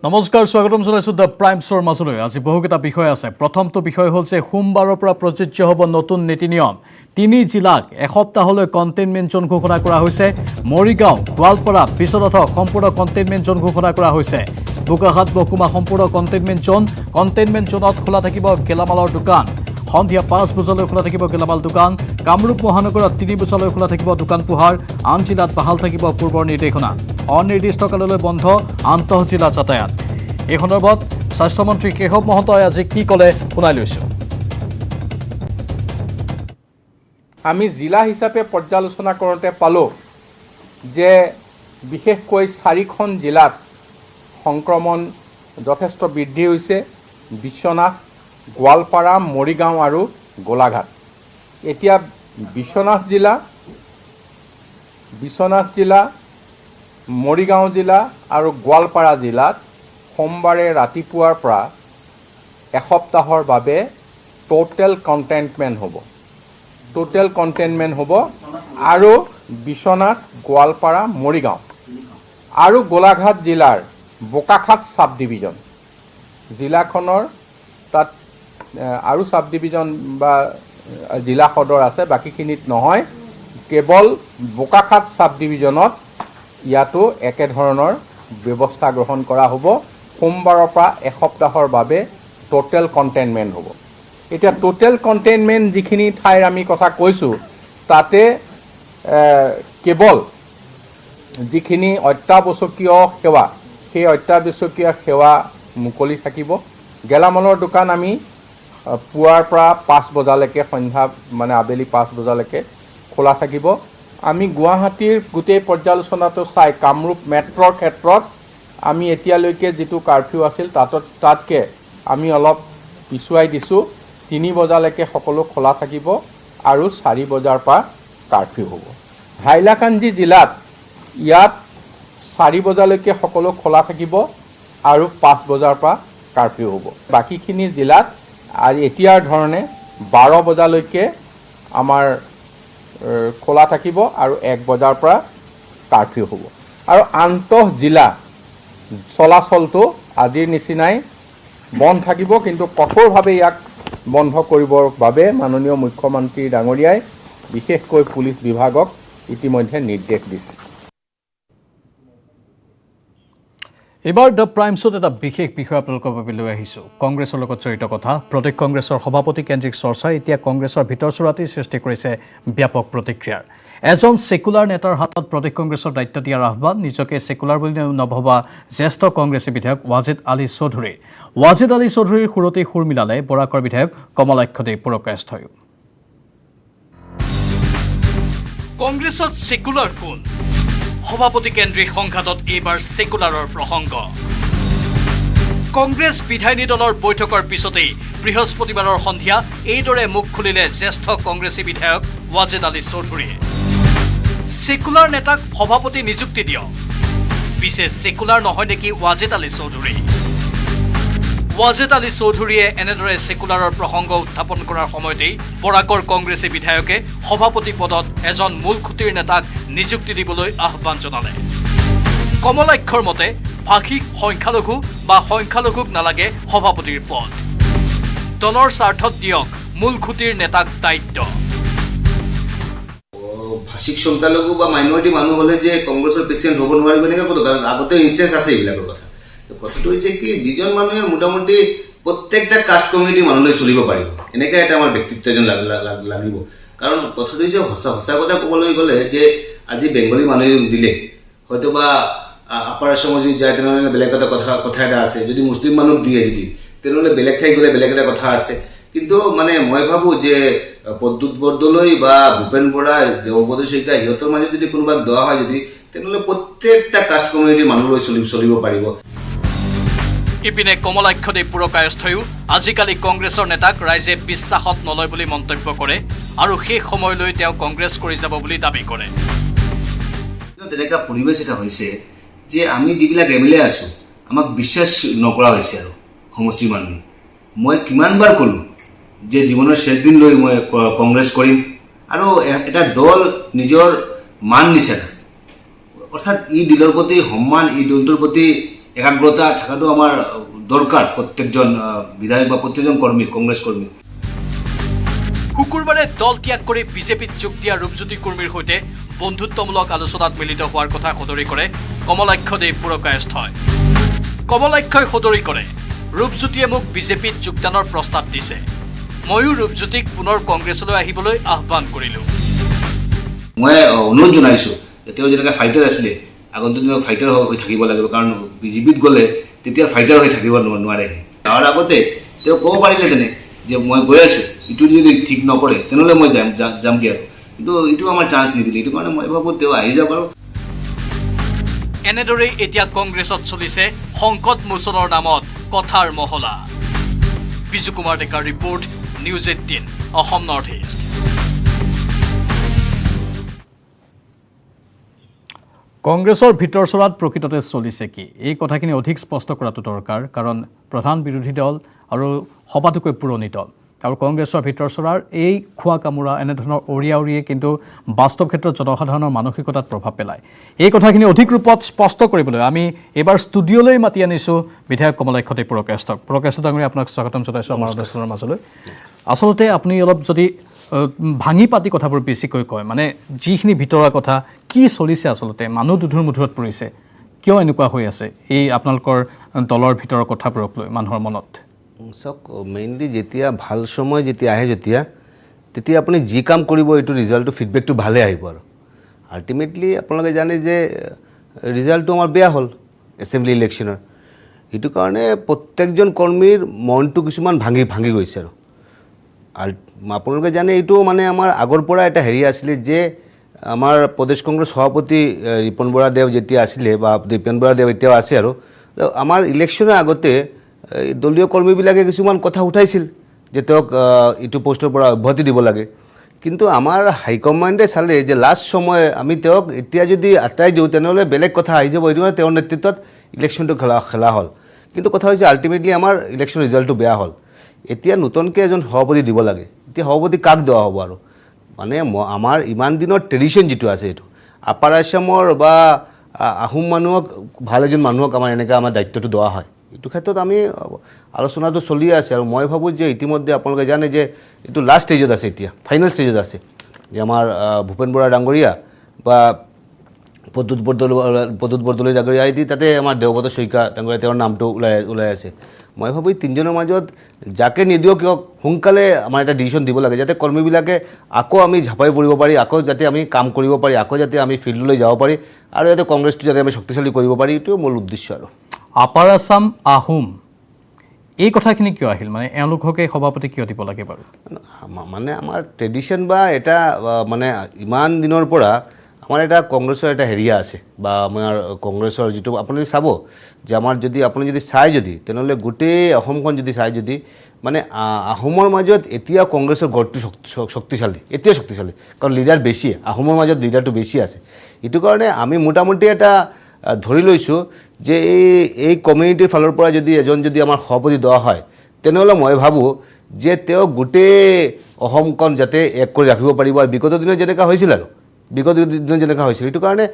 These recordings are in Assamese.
নমস্কাৰ স্বাগতম জনাইছো দ্য প্ৰাইম শ্ব'ৰ মাজলৈ। আজি বহুকেইটা বিষয় আছে। প্ৰথমটো বিষয় হ'ল যে সোমবাৰৰ পৰা প্ৰযোজ্য হ'ব নতুন নীতি নিয়ম। 3 জিলাক এসপ্তাহলৈ কণ্টেইনমেণ্ট জ'ন ঘোষণা কৰা হৈছে। মৰিগাঁও, গোৱালপাৰা, বিশ্বনাথক সম্পূৰ্ণ কণ্টেইনমেণ্ট জ'ন ঘোষণা কৰা হৈছে। বোকাখাত মহকুমা সম্পূৰ্ণ কণ্টেইনমেণ্ট জ'ন। কণ্টেইনমেণ্ট জ'নত খোলা থাকিব গেলামালৰ দোকান। সন্ধিয়া 5 বজালৈ খোলা থাকিব গেলামাল দোকান। কামৰূপ মহানগৰত 3 বজালৈ খোলা থাকিব দোকান পোহাৰ। আন জিলাত বাহাল থাকিব পূৰ্বৰ নিৰ্দেশনা। অনিৰ্দিষ্টকাললৈ বন্ধ আন্তঃজিলা যাতায়াত। এই সন্দৰ্ভত স্বাস্থ্যমন্ত্ৰী কেশৱ মহন্তই আজি কি ক'লে শুনাই লৈছোঁ। আমি জিলা হিচাপে পৰ্যালোচনা কৰোঁতে পালোঁ যে বিশেষকৈ 4খন জিলাত সংক্ৰমণ যথেষ্ট বৃদ্ধি হৈছে। বিশ্বনাথ, গোৱালপাৰা, মৰিগাঁও আৰু গোলাঘাট। এতিয়া বিশ্বনাথ জিলা, মৰিগাঁও জিলা আৰু গোৱালপাৰা জিলাত সোমবাৰে ৰাতিপুৱাৰ পৰা এসপ্তাহৰ বাবে টোটেল কণ্টেইনমেণ্ট হ'ব আৰু বিশ্বনাথ, গোৱালপাৰা, মৰিগাঁও আৰু গোলাঘাট জিলাৰ বোকাখাত চাব ডিভিজন জিলাখনৰ তাত আৰু চাব ডিভিজন বা জিলা সদৰ আছে, বাকীখিনিত নহয়। কেৱল বোকাখাত চাব ডিভিজনত ইয়াতো একেধৰণৰ ব্যৱস্থা গ্ৰহণ কৰা হ'ব। সোমবাৰৰ পৰা এসপ্তাহৰ বাবে টোটেল কণ্টেইনমেণ্ট হ'ব। এতিয়া টোটেল কণ্টেইনমেণ্ট যিখিনি ঠাইৰ আমি কথা কৈছোঁ, তাতে কেৱল যিখিনি অত্যাৱশ্যকীয় সেৱা, সেই অত্যাৱশ্যকীয় সেৱা মুকলি থাকিব। গেলামালৰ দোকান আমি পুৱাৰ পৰা 5 বজালৈকে, সন্ধ্যা মানে আবেলি 5 বজালৈকে খোলা থাকিব। আমি গুৱাহাটীৰ গোটেই পৰ্যালোচনাটো চাই কামৰূপ মেট্ৰৰ ক্ষেত্ৰত আমি এতিয়ালৈকে যিটো কাৰফিউ আছিল তাতকৈ আমি অলপ পিছুৱাই দিছোঁ। 3 বজালৈকে সকলো খোলা থাকিব আৰু 4 বজাৰ পৰা কাৰফিউ হ'ব। হাইলাকান্দি জিলাত ইয়াত 4 বজালৈকে সকলো খোলা থাকিব আৰু 5 বজাৰ পৰা কাৰফিউ হ'ব। বাকীখিনি জিলাত এতিয়াৰ ধৰণে 12 বজালৈকে আমাৰ খোলা থাকিব আৰু 1 বজাৰ পৰা কাৰফিউ হ'ব। আৰু আন্তঃজিলা চলাচলটো আজিৰ নিচিনাই বন্ধ থাকিব, কিন্তু কঠোৰভাৱে ইয়াক বন্ধ কৰিবৰ বাবে মাননীয় মুখ্যমন্ত্ৰী ডাঙৰীয়াই বিশেষকৈ পুলিচ বিভাগক ইতিমধ্যে নিৰ্দেশ দিছে। এবাৰ দ্য প্ৰাইম শ্ব'ত এটা বিশেষ বিষয় আপোনালোকৰ বাবে লৈ আহিছোঁ। কংগ্ৰেছৰ লগত জড়িত কথা। প্ৰদেশ কংগ্ৰেছৰ সভাপতি কেন্দ্ৰিক চৰ্চাই এতিয়া কংগ্ৰেছৰ ভিতৰচোৰাটিৰ সৃষ্টি কৰিছে ব্যাপক প্ৰতিক্ৰিয়াৰ। এজন ছেকুলাৰ নেতাৰ হাতত প্ৰদেশ কংগ্ৰেছৰ দায়িত্ব দিয়াৰ আহ্বান নিজকে ছেকুলাৰ বুলি নভবা জ্যেষ্ঠ কংগ্ৰেছী বিধায়ক ৱাজেদ আলী চৌধুৰী। ৱাজেদ আলী চৌধুৰীৰ সুৰতেই সুৰ মিলালে বৰাকৰ বিধায়ক কমলাক্ষদেৱ পুৰকায়স্থইও। কংগ্ৰেছত ছেকুলাৰ কোন? সভাপতি কেন্দ্ৰিক সংঘাতত এইবাৰ ছেকুলাৰৰ প্ৰসংগ। কংগ্ৰেছ বিধায়িনী দলৰ বৈঠকৰ পিছতেই বৃহস্পতিবাৰৰ সন্ধিয়া এইদৰে মুখ খুলিলে জ্যেষ্ঠ কংগ্ৰেছী বিধায়ক ৱাজেদ আলী চৌধুৰীয়ে। ছেকুলাৰ নেতাক সভাপতি নিযুক্তি দিয়ক। পিছে ছেকুলাৰ নহয় নেকি ৱাজেদ আলী চৌধুৰী? ৱাজেদ আলী চৌধুৰীয়ে এনেদৰে ছেকুলাৰৰ প্ৰসংগ উত্থাপন কৰাৰ সময়তেই বৰাকৰ কংগ্ৰেছী বিধায়কে সভাপতি পদত এজন মূল খুঁটিৰ নেতাক নিযুক্তি দিবলৈ আহ্বান জনালে। কমলাক্ষৰ মতে ভাষিক সংখ্যালঘু বা সংখ্যালঘুক নালাগে সভাপতিৰ পদ। দলৰ স্বাৰ্থত দিয়ক মূল খুঁটিৰ নেতাক দায়িত্ব। ভাষিক সংখ্যালঘু বা মাইনৰিটি মানুহ হ'লে যে কংগ্ৰেছৰ প্ৰেচিডেণ্ট হ'ব নোৱাৰিব এনেকৈ ক'তো, কাৰণ আগতে ইনষ্টেঞ্চ আছে এইবিলাকৰ কথা। কথাটো হৈছে কি, যিজন মানুহে মোটামুটি প্ৰত্যেকটা কাষ্ট কমিউনিটিৰ মানুহলৈ চলিব পাৰিব, এনেকৈ এটা আমাৰ ব্যক্তিত্ব এজন লাগিব। কাৰণ কথাটো হৈছে সঁচা কথা ক'বলৈ গ'লে যে আজি বেংগলী মানুহ দিলে হয়তো বা আপাৰ আছামত যদি যায় তেনেহ'লে বেলেগ এটা কথা এটা আছে। যদি মুছলিম মানুহক দিয়ে তেনেহ'লে বেলেগ ঠাইত গ'লে বেলেগ এটা কথা আছে। কিন্তু মানে মই ভাবোঁ যে প্ৰদ্যুৎ বৰদলৈ বা ভূপেন বৰা, দেৱব্ৰত শইকীয়া, সিহঁতৰ মাজত যদি কোনোবাক দেওয়া হয় তেনেহ'লে প্ৰত্যেকটা কাষ্ট কমিউনিটিৰ মানুহলৈ চলিব পাৰিব। ইপিনে কমলাক্ষদেৱ পুৰকায়স্থইও আজিকালি কংগ্ৰেছৰ নেতাক ৰাইজে বিশ্বাসত নলয় বুলি মন্তব্য কৰে আৰু শেষ সময়লৈ তেওঁ কংগ্ৰেছ কৰি যাব বুলি দাবী কৰে। তেনেকুৱা পৰিৱেশ এটা হৈছে যে আমি যিবিলাক MLA আছোঁ আমাক বিশ্বাস নকৰা হৈছে আৰু সমষ্টিৰ মানুহে। মই কিমানবাৰ ক'লোঁ যে জীৱনৰ শেষ দিনলৈ মই কংগ্ৰেছ কৰিম, আৰু এটা দল নিজৰ মান নিচে না, অৰ্থাৎ ই দলৰ প্ৰতি সন্মান, ই দলটোৰ প্ৰতি একাগ্ৰতা থকাটো আমাৰ দৰকাৰ প্ৰত্যেকজন বিধায়ক বা প্ৰত্যেকজন কৰ্মী কংগ্ৰেছ কৰ্মী শুকুৰবাৰে দল ত্যাগ কৰি বিজেপিত যোগ দিয়া ৰূপজ্যোতি কুৰ্মীৰ সৈতে বন্ধুত্বমূলক আলোচনাত মিলিত হোৱাৰ কথা সদৰি কৰে কমলাক্ষদেৱ পুৰকায়স্থই কমলাক্ষই সদৰি কৰে ৰূপজ্যোতিয়ে মোক বিজেপিত যোগদানৰ প্ৰস্তাৱ দিছে ময়ো ৰূপজ্যোতিক পুনৰ কংগ্ৰেছলৈ আহিবলৈ আহ্বান কৰিলোঁ মই অনুৰোধ জনাইছোঁ যে তেওঁ যেনেকৈ ফাইটাৰ আছিলে আগন্তুক দিনত ফাইটাৰ হৈ থাকিব লাগিব কাৰণ বিজেপিত গ'লে তেতিয়া ফাইটাৰ হৈ থাকিব নোৱাৰে তাৰ আগতে তেওঁ ক'ব পাৰিলেহেঁতেনে যে মই গৈ আছোঁ ইটো যদি ঠিক নকৰে তেনেহ'লে মই যামগৈ আৰু কিন্তু এইটো আমাৰ চান্স নিদিলে এইটো কাৰণে মই ভাবোঁ তেওঁ আহি যাওক আৰু এনেদৰেই এতিয়া কংগ্ৰেছত চলিছে সংকট মোচনৰ নামত কথাৰ মহলা বিজু কুমাৰ ডেকাৰ report news 18 Assam north east কংগ্ৰেছৰ ভিতৰ চৰাত প্ৰকৃততে চলিছে কি এই কথাখিনি অধিক স্পষ্ট কৰাটো দৰকাৰ কাৰণ প্ৰধান বিৰোধী দল আৰু সবাতোকৈ পুৰণি দল আৰু কংগ্ৰেছৰ ভিতৰ চৰাৰ এই খোৱা কামোৰা এনেধৰণৰ অৰিয়া অৰিয়ে কিন্তু বাস্তৱ ক্ষেত্ৰত জনসাধাৰণৰ মানসিকতাত প্ৰভাৱ পেলায় এই কথাখিনি অধিক ৰূপত স্পষ্ট কৰিবলৈ আমি এইবাৰ ষ্টুডিঅ'লৈ মাতি আনিছোঁ বিধায়ক কমলাক্ষদেৱ পুৰকায়স্থ ডাঙৰীয়া আপোনাক স্বাগতম জনাইছোঁ আমাৰ অনুষ্ঠানৰ মাজলৈ আচলতে আপুনি অলপ যদি ভাঙি পাতি কথাবোৰ বেছিকৈ কয় মানে যিখিনি ভিতৰুৱা কথা কি চলিছে আচলতে মানুহ দুধুৰ মুধুৰত পৰিছে কিয় এনেকুৱা হৈ আছে এই আপোনালোকৰ দলৰ ভিতৰৰ কথাবোৰক লৈ মানুহৰ মনত চাওক মেইনলি যেতিয়া ভাল সময় যেতিয়া আহে তেতিয়া আপুনি যি কাম কৰিব এইটো ৰিজাল্টটো ফিডবেকটো ভালে আহিব আৰু আল্টিমেটলি আপোনালোকে জানে যে ৰিজাল্টটো আমাৰ বেয়া হ'ল এছেম্বলি ইলেকশ্যনৰ সেইটো কাৰণে প্ৰত্যেকজন কৰ্মীৰ মনটো কিছুমান ভাঙি গৈছে আৰু আপোনালোকে জানে এইটো মানে আমাৰ আগৰ পৰা এটা হেৰি আছিলে যে আমাৰ প্ৰদেশ কংগ্ৰেছ সভাপতি ৰিপন বৰা দেৱ যেতিয়া আছিলে বা দীপেন বৰা দেৱ এতিয়াও আছে আৰু আমাৰ ইলেকশ্যনৰ আগতে দলীয় কৰ্মীবিলাকে কিছুমান কথা উঠাইছিল যে তেওঁক ইটো পোষ্টৰ পৰা অব্যাহতি দিব লাগে কিন্তু আমাৰ হাইকমাণ্ডে চালে যে লাষ্ট সময় আমি তেওঁক এতিয়া যদি আঁতৰাই দিওঁ তেনেহ'লে বেলেগ কথা আহি যাব এইটো তেওঁৰ নেতৃত্বত ইলেকশ্যনটো খেলা হ'ল কিন্তু কথা হৈছে আল্টিমেটলি আমাৰ ইলেকশ্যন ৰিজাল্টটো বেয়া হ'ল এতিয়া নতুনকৈ এজন সভাপতি দিব লাগে এতিয়া সভাপতি কাক দেওয়া হ'ব আৰু মানে আমাৰ ইমান দিনৰ ট্ৰেডিশ্যন যিটো আছে এইটো আপাৰ আছামৰ বা আহোম মানুহক ভাল এজন মানুহক আমাৰ এনেকৈ আমাৰ দায়িত্বটো দেওয়া হয় এইটো ক্ষেত্ৰত আমি আলোচনাটো চলি আছে আৰু মই ভাবোঁ যে ইতিমধ্যে আপোনালোকে জানে যে এইটো লাষ্ট ষ্টেজত আছে এতিয়া ফাইনেল ষ্টেজত আছে যে আমাৰ ভূপেন বৰা ডাঙৰীয়া বা প্ৰদ্যুৎ বৰদলৈ ডাঙৰীয়া আদি তাতে আমাৰ দেৱব্ৰত শইকীয়া ডাঙৰীয়া তেওঁৰ নামটো ওলাই আছে মই ভাবোঁ এই তিনিজনৰ মাজত যাকে নিদিয়ক কিয় সোনকালে আমাৰ এটা ডিচিশ্যন দিব লাগে যাতে কৰ্মীবিলাকে আকৌ আমি ঝাপাই পৰিব পাৰি আকৌ যাতে আমি কাম কৰিব পাৰি আকৌ যাতে আমি ফিল্ডলৈ যাব পাৰি আৰু যাতে কংগ্ৰেছটো যাতে আমি শক্তিশালী কৰিব পাৰি এইটোৱে মূল উদ্দেশ্য আৰু আপাৰ আছাম আহোম এই কথাখিনি কিয় আহিল মানে এওঁলোককে সভাপতি কিয় দিব লাগে বাৰু মানে আমাৰ ট্ৰেডিশ্যন বা এটা মানে ইমান দিনৰ পৰা আমাৰ এটা কংগ্ৰেছৰ এটা হেৰিয়া আছে বা আমাৰ কংগ্ৰেছৰ যিটো আপুনি চাব যে আমাৰ যদি আপুনি যদি চাই যদি তেনেহ'লে গোটেই অসমখন যদি চাই যদি মানে আহোমৰ মাজত এতিয়া কংগ্ৰেছৰ গঢ়টো শক্তিশালী এতিয়া শক্তিশালী কাৰণ লিডাৰ বেছি আহোমৰ মাজত লিডাৰটো বেছি আছে এইটো কাৰণে আমি মোটামুটি এটা ধৰি লৈছোঁ যে এই কমিউনিটিৰ ফালৰ পৰা যদি এজন যদি আমাৰ সভাপতি দেওয়া হয় তেনেহ'লে মই ভাবোঁ যে তেওঁ গোটেই অসমখন যাতে এক কৰি ৰাখিব পাৰিব আৰু বিগত দিনত যেনেকুৱা হৈছিল আৰু বিগত দিনত যেনেকুৱা হৈছিল এইটো কাৰণে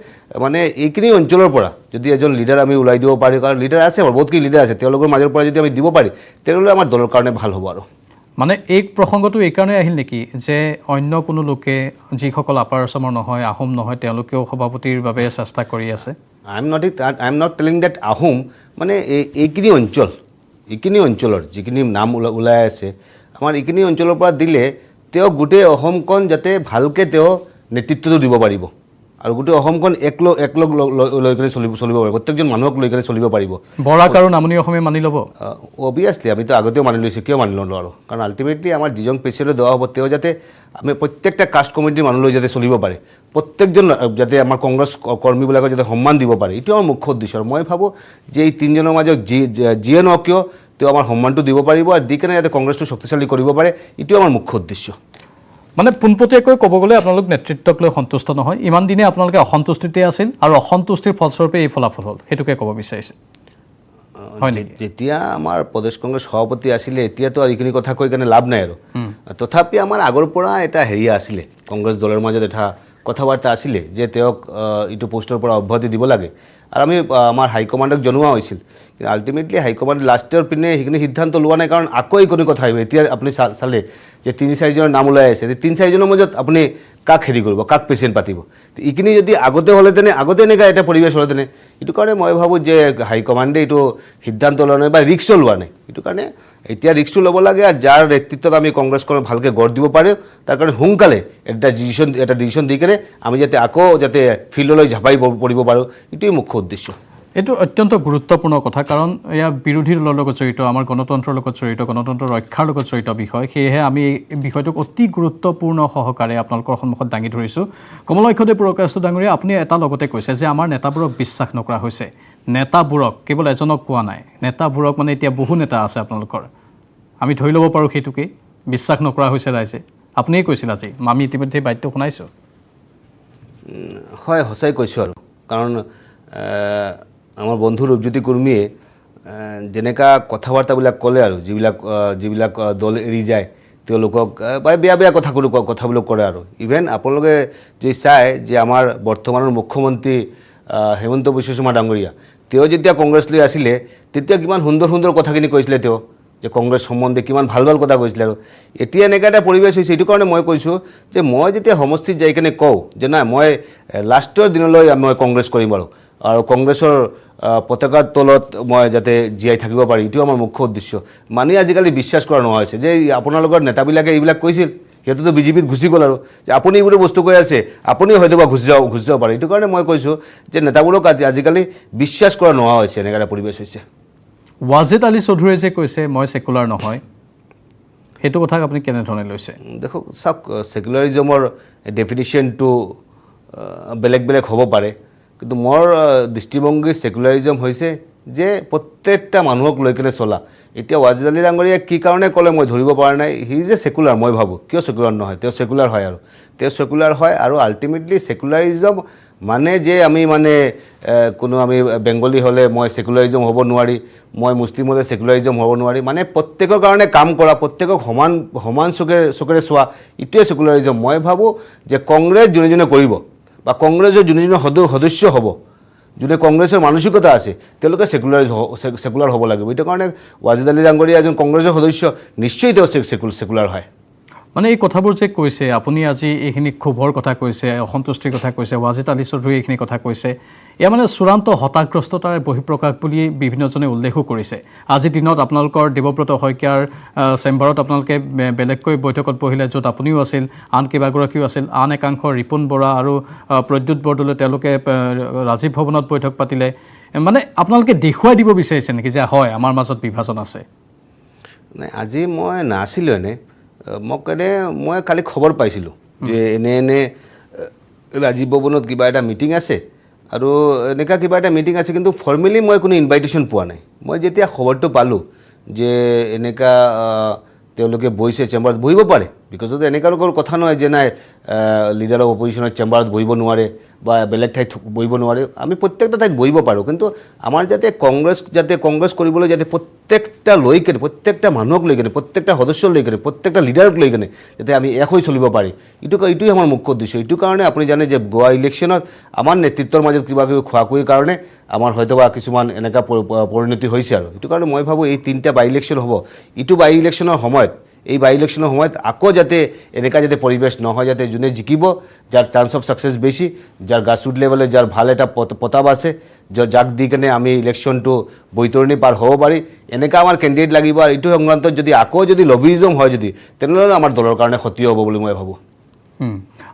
মানে এইখিনি অঞ্চলৰ পৰা যদি এজন লিডাৰ আমি ওলাই দিব পাৰি কাৰণ লিডাৰ আছে বহুতখিনি লিডাৰ আছে তেওঁলোকৰ মাজৰ পৰা যদি আমি দিব পাৰি তেনেহ'লে আমাৰ দলৰ কাৰণে ভাল হ'ব আৰু মানে এই প্ৰসংগটো এইকাৰণে আহিল নেকি যে অন্য কোনো লোকে যিসকল আপাৰ আছামৰ নহয় আহোম নহয় তেওঁলোকেও সভাপতিৰ বাবে চেষ্টা কৰি আছে I am not telling that Ahom মানে এইখিনি অঞ্চলৰ যিখিনি নাম ওলাই আছে আমাৰ এইখিনি অঞ্চলৰ পৰা দিলে তেওঁ গোটেই অসমখন যাতে ভালকৈ তেওঁ নেতৃত্বটো দিব পাৰিব আৰু গোটেই অসমখন একলগ লৈ কিনে চলিব পাৰিব প্ৰত্যেকজন মানুহক লৈ কিনে চলিব পাৰিব বৰাক আৰু নামনি অসমে মানি ল'ব অভিয়াছলি আমিতো আগতেও মানি লৈছোঁ কিয় মানি ল'লোঁ আৰু কাৰণ আল্টিমেটলি আমাৰ যিজন প্ৰেচিডেণ্ট দেওয়া হ'ব তেওঁ যাতে আমি প্ৰত্যেকটা কাষ্ট কমিউনিটিৰ মানুহলৈ যাতে চলিব পাৰে প্ৰত্যেকজন যাতে আমাৰ কংগ্ৰেছ কৰ্মীবিলাকক যাতে সন্মান দিব পাৰে এইটো আমাৰ মুখ্য উদ্দেশ্য আৰু মই ভাবোঁ যে এই তিনিজনৰ মাজত যিয়ে নহওক কিয় তেওঁ আমাৰ সন্মানটো দিব পাৰিব আৰু দি কেনে যাতে কংগ্ৰেছটো শক্তিশালী কৰিব পাৰে এইটো আমাৰ মুখ্য উদ্দেশ্য মানে পোনপটীয়াকৈ ক'ব গ'লে আপোনালোক নেতৃত্বক লৈ সন্তুষ্ট নহয় ইমান দিনে আপোনালোকে অসন্তুষ্টিতে আছিল আৰু অসন্তুষ্টিৰ ফলস্বৰূপে এই ফলাফল হ'ল সেইটোকে ক'ব বিচাৰিছে হয় নেকি যেতিয়া আমাৰ প্ৰদেশ কংগ্ৰেছ সভাপতি আছিলে এতিয়াতো এইখিনি কথা কৈ কেনে লাভ নাই আৰু তথাপি আমাৰ আগৰ পৰা এটা হেৰি আছিলে কংগ্ৰেছ দলৰ মাজত এটা কথা বাৰ্তা আছিলে যে তেওঁক ইটো পোষ্টৰ পৰা অব্যাহতি দিব লাগে আৰু আমি আমাৰ হাইকমাণ্ডক জনোৱা হৈছিল কিন্তু আল্টিমেটলি হাইকমাণ্ড লাষ্টৰ পিনে সেইখিনি সিদ্ধান্ত লোৱা নাই কাৰণ আকৌ এইখিনি কথা আহিব এতিয়া আপুনি চালে যে 3-4জনৰ নাম ওলাই আছে 3-4জনৰ মাজত আপুনি কাক হেৰি কৰিব কাক পেচেণ্ট পাতিব এইখিনি যদি আগতে হ'লেতেনে আগতে এনেকুৱা এটা পৰিৱেশ হ'লেতেনে এইটো কাৰণে মই ভাবোঁ যে হাইকমাণ্ডে এইটো সিদ্ধান্ত লোৱা নাই বা ৰিক্সো লোৱা নাই এইটো কাৰণে এতিয়া ৰিক্সটো ল'ব লাগে আৰু যাৰ নেতৃত্বত আমি কংগ্ৰেছখনক ভালকৈ গঢ় দিব পাৰে তাৰ কাৰণে সোনকালে এটা ডিচিশ্যন দি কেনে আমি যাতে আকৌ যাতে ফিল্ডলৈ ঝাপাই পৰিব পাৰোঁ এইটোৱেই মুখ্য উদ্দেশ্য এইটো অত্যন্ত গুৰুত্বপূৰ্ণ কথা কাৰণ এয়া বিৰোধী দলৰ লগত জড়িত আমাৰ গণতন্ত্ৰৰ লগত জড়িত গণতন্ত্ৰ ৰক্ষাৰ লগত জড়িত বিষয় সেয়েহে আমি এই বিষয়টোক অতি গুৰুত্বপূৰ্ণ সহকাৰে আপোনালোকৰ সন্মুখত দাঙি ধৰিছোঁ কমলক্ষদেৱ পুৰকায়স্থ ডাঙৰীয়া আপুনি এটা লগতে কৈছে যে আমাৰ নেতাবোৰক বিশ্বাস নকৰা হৈছে নেতাবোৰক কেৱল এজনক কোৱা নাই নেতাবোৰক মানে এতিয়া বহু নেতা আছে আপোনালোকৰ আমি ধৰি ল'ব পাৰোঁ সেইটোকেই বিশ্বাস নকৰা হৈছে ৰাইজে আপুনিয়ে কৈছিল আজি আমি ইতিমধ্যে বাধ্য শুনাইছোঁ হয় সঁচাই কৈছোঁ আৰু কাৰণ আমাৰ বন্ধু ৰূপজ্যোতি কুৰ্মীয়ে যেনেকুৱা কথা বাৰ্তাবিলাক ক'লে আৰু যিবিলাক দল এৰি যায় তেওঁলোকক বেয়া কথাবিলাক কৰে আৰু ইভেন আপোনালোকে যে চায় যে আমাৰ বৰ্তমানৰ মুখ্যমন্ত্ৰী হেমন্ত বিশ্ব শৰ্মা ডাঙৰীয়া তেওঁ যেতিয়া কংগ্ৰেছলৈ আছিলে তেতিয়া কিমান সুন্দৰ কথাখিনি কৈছিলে তেওঁ যে কংগ্ৰেছ সম্বন্ধে কিমান ভাল কথা কৈছিলে আৰু এতিয়া এনেকুৱা এটা পৰিৱেশ হৈছে এইটো কাৰণে মই কৈছোঁ যে মই যেতিয়া সমষ্টিত যাই কিনে কওঁ যে নাই মই লাষ্টৰ দিনলৈ মই কংগ্ৰেছ কৰিম আৰু কংগ্ৰেছৰ পতাকাৰ তলত মই যাতে জীয়াই থাকিব পাৰি এইটো আমাৰ মুখ্য উদ্দেশ্য মানে আজিকালি বিশ্বাস কৰা নোহোৱা হৈছে যে আপোনালোকৰ নেতাবিলাকে এইবিলাক কৈছিল সিহঁতেতো বিজেপিত গুচি গ'ল আৰু যে আপুনি এইবোৰ বস্তু কৈ আছে আপুনিও হয়তো বা গুচি যাব পাৰে এইটো কাৰণে মই কৈছোঁ যে নেতাবোৰক আজিকালি বিশ্বাস কৰা নোহোৱা হৈছে এনেকুৱা এটা পৰিৱেশ হৈছে ৱাজেদ আলী চৌধুৰীয়ে যে কৈছে মই ছেকুলাৰ নহয় সেইটো কথাক আপুনি কেনেধৰণে লৈছে দেখক চাওক ছেকুলাৰিজমৰ ডেফিনিশ্যনটো বেলেগ হ'ব পাৰে কিন্তু মোৰ দৃষ্টিভংগী ছেকুলাৰিজম হৈছে যে প্ৰত্যেকটা মানুহক লৈ কিনে চলা এতিয়া ৱাজেদ আলী ডাঙৰীয়া কি কাৰণে ক'লে মই ধৰিব পৰা নাই হি যে ছেকুলাৰ মই ভাবোঁ কিয় ছেকুলাৰ নহয় তেওঁ ছেকুলাৰ হয় আৰু তেওঁ ছেকুলাৰ হয় আৰু আল্টিমেটলি ছেকুলাৰিজম মানে যে আমি মানে কোনো আমি বেংগলী হ'লে মই ছেকুলাৰিজম হ'ব নোৱাৰি মই মুছলিম হ'লে ছেকুলাৰিজম হ'ব নোৱাৰি মানে প্ৰত্যেকৰ কাৰণে কাম কৰা প্ৰত্যেকক সমান চকুৰে চোৱা এইটোৱে ছেকুলাৰিজম মই ভাবোঁ যে কংগ্ৰেছ যোনে কৰিব বা কংগ্ৰেছৰ যোনে সদস্য হ'ব যোনে কংগ্ৰেছৰ মানসিকতা আছে তেওঁলোকে ছেকুলাৰ হ'ব লাগিব এইটো কাৰণে ৱাজেদ আলী ডাঙৰীয়া এজন কংগ্ৰেছৰ সদস্য নিশ্চয় তেওঁ ছেকুলাৰ হয় মানে এই কথাবোৰ যে কৈছে আপুনি আজি এইখিনি ক্ষোভৰ কথা কৈছে অসন্তুষ্টিৰ কথা কৈছে ৱাজেদ আলী চৌধুৰীয়ে এইখিনি কথা কৈছে এয়া মানে চূড়ান্ত হতাগ্ৰস্ততাৰ বহিঃপ্ৰকাশ বুলি বিভিন্নজনে উল্লেখো কৰিছে আজিৰ দিনত আপোনালোকৰ দেৱব্ৰত শইকীয়াৰ চেম্বাৰত আপোনালোকে বেলেগকৈ বৈঠকত বহিলে য'ত আপুনিও আছিল আন কেইবাগৰাকীও আছিল আন একাংশ ৰিপুণ বৰা আৰু প্ৰদ্যুৎ বৰদলৈ তেওঁলোকে ৰাজীৱ ভৱনত বৈঠক পাতিলে মানে আপোনালোকে দেখুৱাই দিব বিচাৰিছে নেকি যে হয় আমাৰ মাজত বিভাজন আছে নাই আজি মই নাছিলোঁ মই কালি খবৰ পাইছিলোঁ যে এনে ৰাজীৱ ভৱনত কিবা এটা মিটিং আছে আৰু এনেকুৱা কিবা এটা মিটিং আছে কিন্তু ফৰ্মেলি মই কোনো ইনভাইটেশ্যন পোৱা নাই মই যেতিয়া খবৰটো পালোঁ যে এনেকুৱা তেওঁলোকে বহিছে চেম্বাৰত বহিব পাৰে বিকজত এনেকুৱা কথা নহয় যে নাই লিডাৰ অফ অপজিশ্যনৰ চেম্বাৰত বহিব নোৱাৰে বা বেলেগ ঠাইত বহিব নোৱাৰে আমি প্ৰত্যেকটা ঠাইত বহিব পাৰোঁ কিন্তু আমাৰ যাতে কংগ্ৰেছ কৰিবলৈ যাতে প্ৰত্যেকটা লৈ কেনে প্ৰত্যেকটা মানুহক লৈ কেনে প্ৰত্যেকটা সদস্য লৈ কেনে প্ৰত্যেকটা লিডাৰক লৈ কেনে যাতে আমি এক হৈ চলিব পাৰি এইটোৱে আমাৰ মুখ্য উদ্দেশ্য এইটো কাৰণে আপুনি জানে যে গোৱা ইলেকশ্যনত আমাৰ নেতৃত্বৰ মাজত কিবা খোৱাখুৱিৰ কাৰণে আমাৰ হয়তো বা কিছুমান এনেকুৱা পৰিণতি হৈছে আৰু এইটো কাৰণে মই ভাবোঁ এই 3টা বাই ইলেকশ্যন হ'ব এইটো বাই ইলেকশ্যনৰ সময়ত এই বাই ইলেকশ্যনৰ সময়ত আকৌ যাতে এনেকুৱা যাতে পৰিৱেশ নহয় যাতে যোনে জিকিব যাৰ চান্স অফ ছাকচেছ বেছি যাৰ গ্ৰাছৰুট লেভেলে যাৰ ভাল এটা প্ৰতাপ আছে যাক দি কেনে আমি ইলেকশ্যনটো বৈতৰণি পাৰ হ'ব পাৰি এনেকুৱা আমাৰ কেণ্ডিডেট লাগিব আৰু এইটো সংক্ৰান্তত যদি আকৌ যদি লবিজম হয় যদি তেনেহ'লে আমাৰ দলৰ কাৰণে ক্ষতি হ'ব বুলি মই ভাবোঁ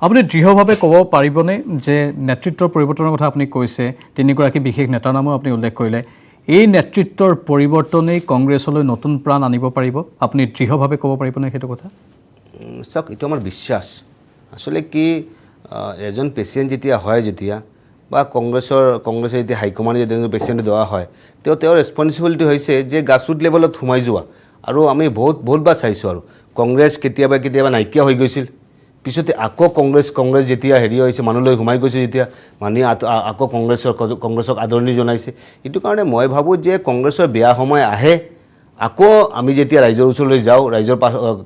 আপুনি দৃঢ়ভাৱে ক'ব পাৰিবনে যে নেতৃত্বৰ পৰিৱৰ্তনৰ কথা আপুনি কৈছে তিনিগৰাকী বিশেষ নেতাৰ নামো আপুনি উল্লেখ কৰিলে এই নেতৃত্বৰ পৰিৱৰ্তনেই কংগ্ৰেছলৈ নতুন প্ৰাণ আনিব পাৰিব আপুনি দৃঢ়ভাৱে ক'ব পাৰিবনে সেইটো কথা চাওক এইটো আমাৰ বিশ্বাস আচলতে কি এজন প্ৰেচিডেণ্ট যেতিয়া বা কংগ্ৰেছে যেতিয়া হাইকমাণ্ডে যদি প্ৰেচিডেণ্ট দেওয়া হয় তেওঁৰ ৰেছপনচিবিলিটি হৈছে যে গ্ৰাছৰুট লেভেলত সোমাই যোৱা আৰু আমি বহুতবাৰ চাইছোঁ আৰু কংগ্ৰেছ কেতিয়াবা নাইকিয়া হৈ গৈছিল পিছতে আকৌ কংগ্ৰেছ যেতিয়া হেৰি হৈছে মানুহলৈ সোমাই গৈছে যেতিয়া মানুহে আকৌ কংগ্ৰেছক আদৰণি জনাইছে এইটো কাৰণে মই ভাবোঁ যে কংগ্ৰেছৰ বেয়া সময় আহে আকৌ আমি যেতিয়া ৰাইজৰ ওচৰলৈ যাওঁ ৰাইজৰ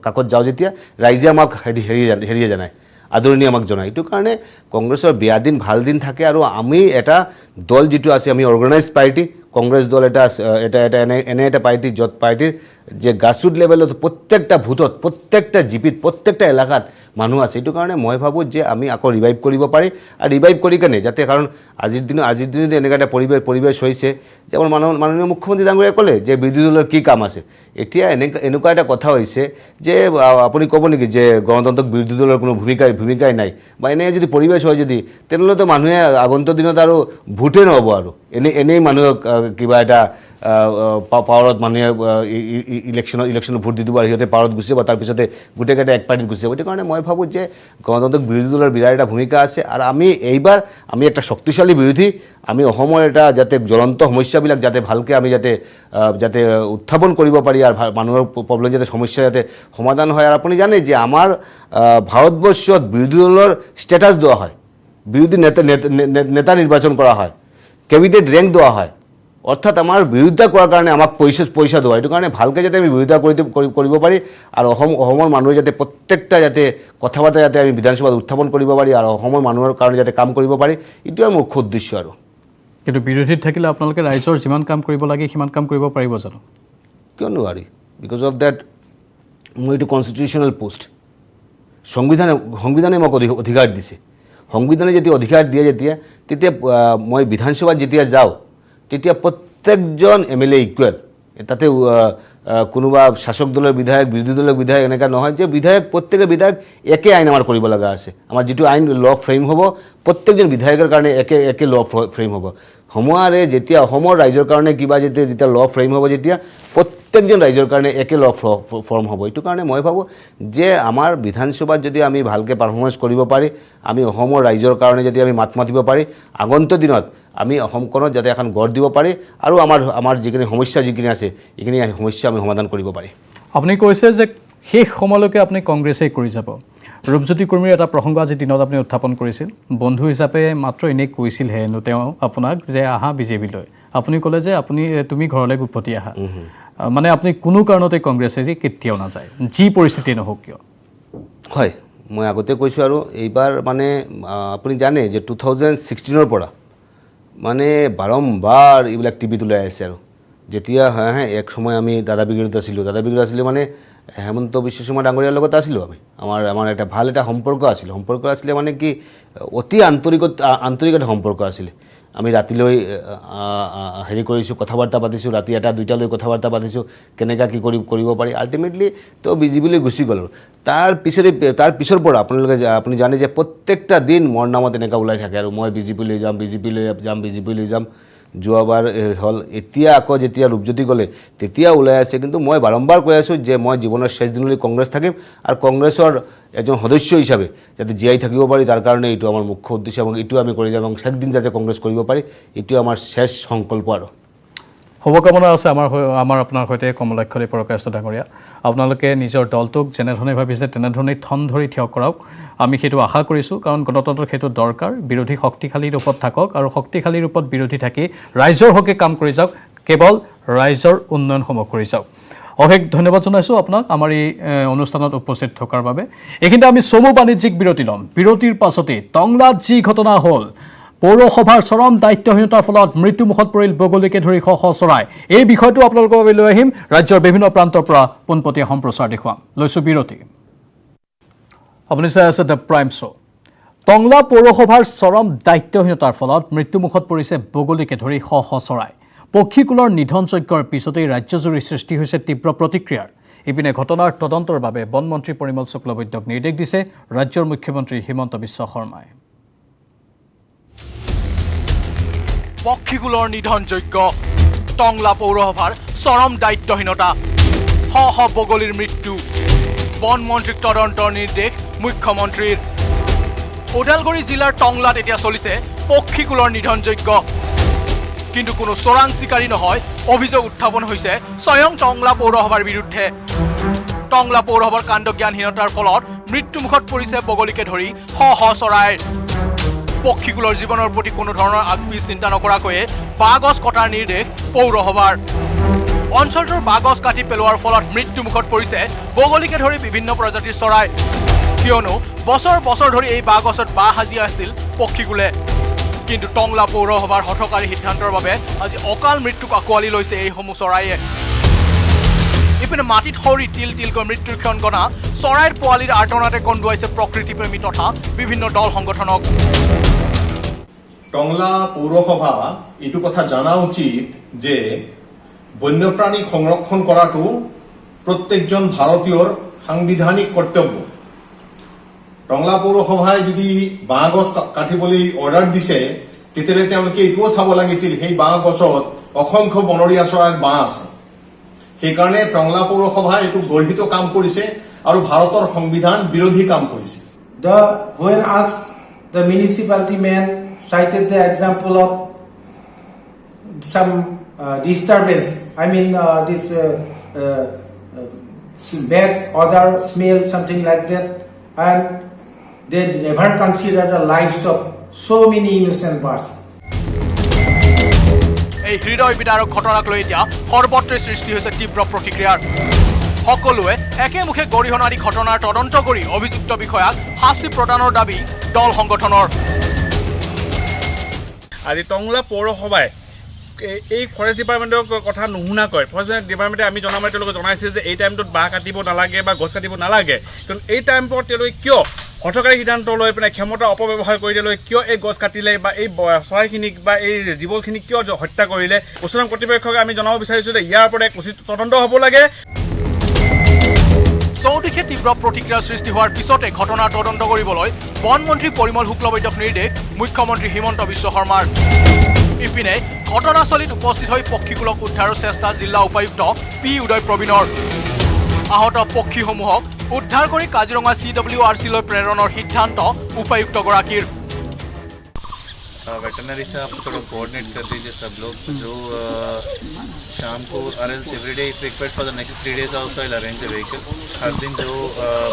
কাষত যাওঁ যেতিয়া ৰাইজে আমাক হেৰিয়ে জনায় আদৰণি আমাক জনায় এইটো কাৰণে কংগ্ৰেছৰ বেয়া দিন ভাল দিন থাকে আৰু আমি এটা দল যিটো আছে আমি অৰ্গেনাইজ পাৰ্টি কংগ্ৰেছ দল এটা এনে এটা পাৰ্টি য'ত পাৰ্টিৰ যে গ্ৰাছৰুট লেভেলত প্ৰত্যেকটা ভোটত প্ৰত্যেকটা জিপিত প্ৰত্যেকটা এলেকাত মানুহ আছে এইটো কাৰণে মই ভাবোঁ যে আমি আকৌ ৰিভাইভ কৰিব পাৰি আৰু ৰিভাইভ কৰি কেনে যাতে কাৰণ আজিৰ দিনত এনেকুৱা এটা পৰিৱেশ হৈছে যে আমাৰ মাননীয় মুখ্যমন্ত্ৰী ডাঙৰীয়াই ক'লে যে বিৰোধী দলৰ কি কাম আছে এতিয়া এনেকুৱা এটা কথা হৈছে যে আপুনি ক'ব নেকি যে গণতন্ত্ৰক বিৰোধী দলৰ কোনো ভূমিকাই নাই বা এনে যদি পৰিৱেশ হয় যদি তেনেহ'লেতো মানুহে আগন্তুক দিনত আৰু ভোটেই নহ'ব আৰু এনেই মানুহক কিবা এটা পাৱাৰত মানুহে ইলেকশ্যনত ভোট দি দিব আৰু সিহঁতে পাৱাৰত গুচি যাব তাৰপিছতে গোটেইকেইটা এক পাৰ্টিত গুচি যাব সেইটো কাৰণে মই ভাবোঁ যে গণতন্ত্ৰক বিৰোধী দলৰ বিৰাট এটা ভূমিকা আছে আৰু এইবাৰ আমি এটা শক্তিশালী বিৰোধী আমি অসমৰ এটা যাতে জ্বলন্ত সমস্যাবিলাক যাতে ভালকৈ আমি যাতে উত্থাপন কৰিব পাৰি আৰু মানুহৰ প্ৰব্লেম যাতে সমস্যা যাতে সমাধান হয় আৰু আপুনি জানে যে আমাৰ ভাৰতবৰ্ষত বিৰোধী দলৰ ষ্টেটাছ দিয়া হয় বিৰোধী নেতা নিৰ্বাচন কৰা হয় কেবিনেট ৰেংক দিয়া হয় অৰ্থাৎ আমাৰ বিৰোধিতা কৰাৰ কাৰণে আমাক পইচা দিয়া এইটো কাৰণে ভালকৈ যাতে আমি বিৰোধিতা কৰিব পাৰি আৰু অসমৰ মানুহে যাতে প্ৰত্যেকটা যাতে কথা বাৰ্তা যাতে আমি বিধানসভাত উত্থাপন কৰিব পাৰি আৰু অসমৰ মানুহৰ কাৰণে যাতে কাম কৰিব পাৰি এইটোৱে আমাৰ মুখ্য উদ্দেশ্য আৰু কিন্তু বিৰোধীত থাকিলে আপোনালোকে ৰাইজৰ যিমান কাম কৰিব লাগে সিমান কাম কৰিব পাৰিব জানো কিয় নোৱাৰি বিকজ অফ দেট মোৰ এইটো কনষ্টিটিউশ্যনেল পোষ্ট সংবিধানে মোক অধিকাৰ দিছে সংবিধানে যেতিয়া অধিকাৰ দিয়ে তেতিয়া মই বিধানসভাত যেতিয়া যাওঁ তেতিয়া প্ৰত্যেকজন MLA ইকুৱেল তাতে কোনোবা শাসক দলৰ বিধায়ক বিৰোধী দলৰ বিধায়ক এনেকুৱা নহয় যে প্ৰত্যেকে বিধায়ক একে আইন আমাৰ কৰিব লগা আছে আমাৰ যিটো আইন ল ফ্ৰেম হ'ব প্ৰত্যেকজন বিধায়কৰ কাৰণে একে ল ফ্ৰেম হ'ব সময়াৰে যেতিয়া অসমৰ ৰাইজৰ কাৰণে কিবা যেতিয়া ল ফ্ৰেম হ'ব যেতিয়া প্ৰত্যেকজন ৰাইজৰ কাৰণে একে ল ফৰ্ম হ'ব এইটো কাৰণে মই ভাবোঁ যে আমাৰ বিধানসভাত যদি আমি ভালকৈ পাৰফৰ্মেঞ্চ কৰিব পাৰি আমি অসমৰ ৰাইজৰ কাৰণে যদি আমি মাত মাতিব পাৰি আগন্তুক দিনত আমি অসমখনত যাতে এখন গঢ় দিব পাৰি আৰু আমাৰ যিখিনি সমস্যা যিখিনি আছে এইখিনি সমস্যা আমি সমাধান কৰিব পাৰি আপুনি কৈছে যে শেষ সময়লৈকে আপুনি কংগ্ৰেছেই কৰি যাব ৰূপজ্যোতি কুৰ্মীৰ এটা প্ৰসংগ আজি দিনত আপুনি উত্থাপন কৰিছিল বন্ধু হিচাপে মাত্ৰ এনেই কৈছিলহে তেওঁ আপোনাক যে আহা বিজেপিলৈ আপুনি ক'লে যে তুমি ঘৰলৈ উভতি আহা মানে আপুনি কোনো কাৰণতে কংগ্ৰেছেদি কেতিয়াও নাযায় যি পৰিস্থিতি নহওক কিয় হয় মই আগতে কৈছোঁ আৰু এইবাৰ মানে আপুনি জানে যে 2016 পৰা মানে বাৰম্বাৰ এইবিলাক টিভিত ওলাই আছে আৰু যেতিয়া এক সময় আমি দাদা ব্ৰিগেডত আছিলোঁ মানে হেমন্ত বিশ্ব শৰ্মা ডাঙৰীয়াৰ লগত আছিলোঁ আমাৰ এটা ভাল এটা সম্পৰ্ক আছিলে মানে কি অতি আন্তৰিক এটা সম্পৰ্ক আছিলে আমি ৰাতিলৈ হেৰি কৰিছোঁ কথা বাৰ্তা পাতিছোঁ ৰাতি 1-2টালৈ কথা বাৰ্তা পাতিছোঁ কেনেকৈ কি কৰিব পাৰি আল্টিমেটলি তো বিজেপিলৈ গুচি গ'ল তাৰ পিছৰ পৰা আপুনি জানে যে প্ৰত্যেকটা দিন মোৰ নামত এনেকুৱা ওলাই থাকে আৰু মই বিজেপিলৈ যাম যোৱাবাৰ হ'ল এতিয়া আকৌ যেতিয়া ৰূপজ্যোতি গ'লে তেতিয়া ওলাই আছে কিন্তু মই বাৰম্বাৰ কৈ আছোঁ যে মই জীৱনৰ শেষ দিনলৈ কংগ্ৰেছ থাকিম আৰু কংগ্ৰেছৰ এজন সদস্য হিচাপে যাতে জীয়াই থাকিব পাৰি তাৰ কাৰণে এইটো আমাৰ মুখ্য উদ্দেশ্য এবং এইটো আমি কৰি যাম এবং শেষ দিন যাতে কংগ্ৰেছ কৰিব পাৰি এইটো আমাৰ শেষ সংকল্প আৰু শুভকামনা আছে আমাৰ আপোনাৰ সৈতে কমলাক্ষী পৰকাষ্ট ডাঙৰীয়া আপোনালোকে নিজৰ দলটোক যেনেধৰণে ভাবিছে তেনেধৰণে থন ধৰি থিয় কৰাওক আমি সেইটো আশা কৰিছোঁ কাৰণ গণতন্ত্ৰৰ সেইটো দৰকাৰ বিৰোধী শক্তিশালী ৰূপত থাকক আৰু শক্তিশালী ৰূপত বিৰোধী থাকি ৰাইজৰ হকে কাম কৰি যাওক কেৱল ৰাইজৰ উন্নয়নসমূহ কৰি যাওক অশেষ ধন্যবাদ জনাইছোঁ আপোনাক আমাৰ এই অনুষ্ঠানত উপস্থিত থকাৰ বাবে এইখিনিতে আমি চমু বাণিজ্যিক বিৰতি ল'ম বিৰতিৰ পাছতে টংলাত যি ঘটনা হ'ল পৌৰসভাৰ চৰম দায়িত্বহীনতাৰ ফলত মৃত্যুমুখত পৰিল বগলীকে ধৰি শ চৰাই এই বিষয়টো আপোনালোকৰ বাবে লৈ আহিম ৰাজ্যৰ বিভিন্ন প্ৰান্তৰ পৰা পোনপটীয়া সম্প্ৰচাৰ দেখুৱাম লৈছোঁ বিৰতি আপুনি চাই আছে দ্য প্ৰাইম শ্ব' টংলা পৌৰসভাৰ চৰম দায়িত্বহীনতাৰ ফলত মৃত্যুমুখত পৰিছে বগলীকে ধৰি শ চৰাই পক্ষীকুলৰ নিধনযজ্ঞৰ পিছতেই ৰাজ্যজুৰি সৃষ্টি হৈছে তীব্ৰ প্ৰতিক্ৰিয়াৰ ইপিনে ঘটনাৰ তদন্তৰ বাবে বনমন্ত্ৰী পৰিমল শুক্লবৈদ্যক নিৰ্দেশ দিছে ৰাজ্যৰ মুখ্যমন্ত্ৰী হিমন্ত বিশ্ব শৰ্মাই পক্ষীকুলৰ নিধনযজ্ঞ টংলা পৌৰসভাৰ চৰম দায়িত্বহীনতা শ বগলীৰ মৃত্যু বনমন্ত্ৰীক তদন্তৰ নিৰ্দেশ মুখ্যমন্ত্ৰীৰ ওদালগুৰি জিলাৰ টংলাত এতিয়া চলিছে পক্ষীকুলৰ নিধনযজ্ঞ কিন্তু কোনো চোৰাং চিকাৰী নহয় অভিযোগ উত্থাপন হৈছে স্বয়ং টংলা পৌৰসভাৰ বিৰুদ্ধে টংলা পৌৰসভাৰ কাণ্ডজ্ঞানহীনতাৰ ফলত মৃত্যুমুখত পৰিছে বগলীকে ধৰি শ চৰাইৰ পক্ষীকুলৰ জীৱনৰ প্ৰতি কোনো ধৰণৰ আগপিছ চিন্তা নকৰাকৈয়ে বাঁহগছ কটাৰ নিৰ্দেশ পৌৰসভাৰ অঞ্চলটোৰ বাঁহগছ কাটি পেলোৱাৰ ফলত মৃত্যুমুখত পৰিছে বগলীকে ধৰি বিভিন্ন প্ৰজাতিৰ চৰাই কিয়নো বছৰ বছৰ ধৰি এই বাঁহ গছত বাঁহ সাজি আছিল পক্ষীকুলে কিন্তু টংলা পৌৰসভাৰ হঠকাৰী সিদ্ধান্তৰ বাবে আজি অকাল মৃত্যুক আঁকোৱালি লৈছে এইসমূহ চৰাইয়ে ইপিনে মাটিত সৰি তিল তিলকৈ মৃত্যুৰ ক্ষণ গণা চৰাইৰ পোৱালিৰ আৰ্তনাতে কন্দুৱাইছে প্ৰকৃতিপ্ৰেমী তথা বিভিন্ন দল সংগঠনক টংলা পৌৰসভা এইটো কথা জানা উচিত যে বন্যপ্ৰাণী সংৰক্ষণ কৰাটো প্ৰত্যেকজন ভাৰতীয়ৰ সাংবিধানিক কৰ্তব্য টংলা পৌৰসভাই যদি বাঁহ গছ কাটিবলৈ অৰ্ডাৰ দিছে তেতিয়াহ'লে তেওঁলোকে এইটোও চাব লাগিছিল সেই বাঁহ গছত অসংখ্য বনৰীয়া চৰাইৰ বাঁহ আছে সেইকাৰণে টংলা পৌৰসভাই এইটো গৰ্হিত কাম কৰিছে আৰু ভাৰতৰ সংবিধান বিৰোধী কাম কৰিছে When asked, the municipality man cited the example of some disturbance. I mean, this bad odor, smell, something like that, and they never consider the lives of so many innocent birds. এই হৃদয় বিদাৰক ঘটনাক লৈ এতিয়া সৰ্বত্ৰে সৃষ্টি হৈছে তীব্ৰ প্ৰতিক্ৰিয়াৰ সকলোৱে একেমুখে গৰিহণা দি ঘটনাৰ তদন্ত কৰি অভিযুক্ত বিষয়াক শাস্তি প্ৰদানৰ দাবী দল সংগঠনৰ আজি টংলা পৌৰসভাই এই ফৰেষ্ট ডিপাৰ্টমেণ্টৰ কথা নুশুনাকৈ ফৰেষ্ট ডিপাৰ্টমেণ্টে আমি জনামতে তেওঁলোকে জনাইছে যে এই টাইমটোত বাঁহ কাটিব নালাগে বা গছ কাটিব নালাগে কিন্তু এই টাইমত তেওঁলোকে কিয় হঠকাৰী সিদ্ধান্ত লৈ পিনে ক্ষমতা অপব্যৱহাৰ কৰি দিলে কিয় এই গছ কাটিলে বা এই চৰাইখিনিক বা এই জীৱখিনিক কিয় হত্যা কৰিলে উচ্চতম কৰ্তৃপক্ষক আমি জনাব বিচাৰিছোঁ যে ইয়াৰ ওপৰত এক উচিত তদন্ত হ'ব লাগে চৌদিশে তীব্ৰ প্ৰতিক্ৰিয়াৰ সৃষ্টি হোৱাৰ পিছতে ঘটনাৰ তদন্ত কৰিবলৈ বনমন্ত্ৰী পৰিমল শুক্লবৈদ্যক নিৰ্দেশ মুখ্যমন্ত্ৰী হিমন্ত বিশ্ব শৰ্মাৰ ইপিনে ঘটনাস্থলীত উপস্থিত হৈ পক্ষীকুলক উদ্ধাৰৰ চেষ্টা জিলা উপায়ুক্ত পি উদয় প্ৰবীণৰ আহত পক্ষীসমূহক উদ্ধাৰ কৰি কাজিৰঙা CWRC-লৈ প্ৰেৰণৰ সিদ্ধান্ত উপায়ুক্তগৰাকীৰ वेटरनरी से आप थोड़ा कोऑर्डिनेट कर दीजिए सब लोग जो शाम को RLs everyday if required for the next 3 days also I will arrange a vehicle हर दिन जो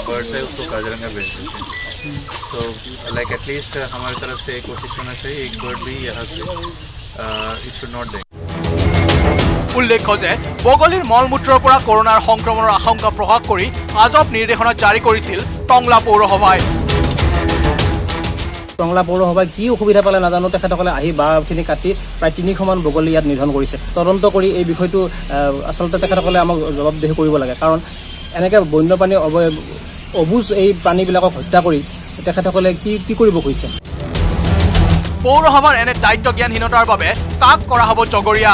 बर्ड्स है उसको काजीरंगा भेज देते हैं सो लाइक एटलीस्ट हमारी तरफ से कोशिश होना चाहिए एक बर्ड भी यहाँ से इट शुड नॉट डे উল্লেখ্য যে বগলীৰ মলমূত্ৰৰ পৰা কৰোনাৰ সংক্ৰমণৰ আশংকা প্ৰকাশ কৰি আজব নিৰ্দেশনা জাৰি কৰিছিল টংলা পৌৰসভাই টংলা পৌৰসভাই কি অসুবিধা পালে নাজানো তেখেতসকলে আহি বাঁহখিনি কাটি প্ৰায় 300 মান বগলী ইয়াত নিধন কৰিছে তদন্ত কৰি এই বিষয়টো আচলতে তেখেতসকলে আমাক জবাবদিহি কৰিব লাগে কাৰণ এনেকৈ বন্যপ্ৰাণী অবুজ এই প্ৰাণীবিলাকক হত্যা কৰি তেখেতসকলে কি কৰিব খুজিছে পৌৰসভাৰ এনে দায়িত্ব জ্ঞানহীনতাৰ বাবে তাক কৰা হ'ব জগৰীয়া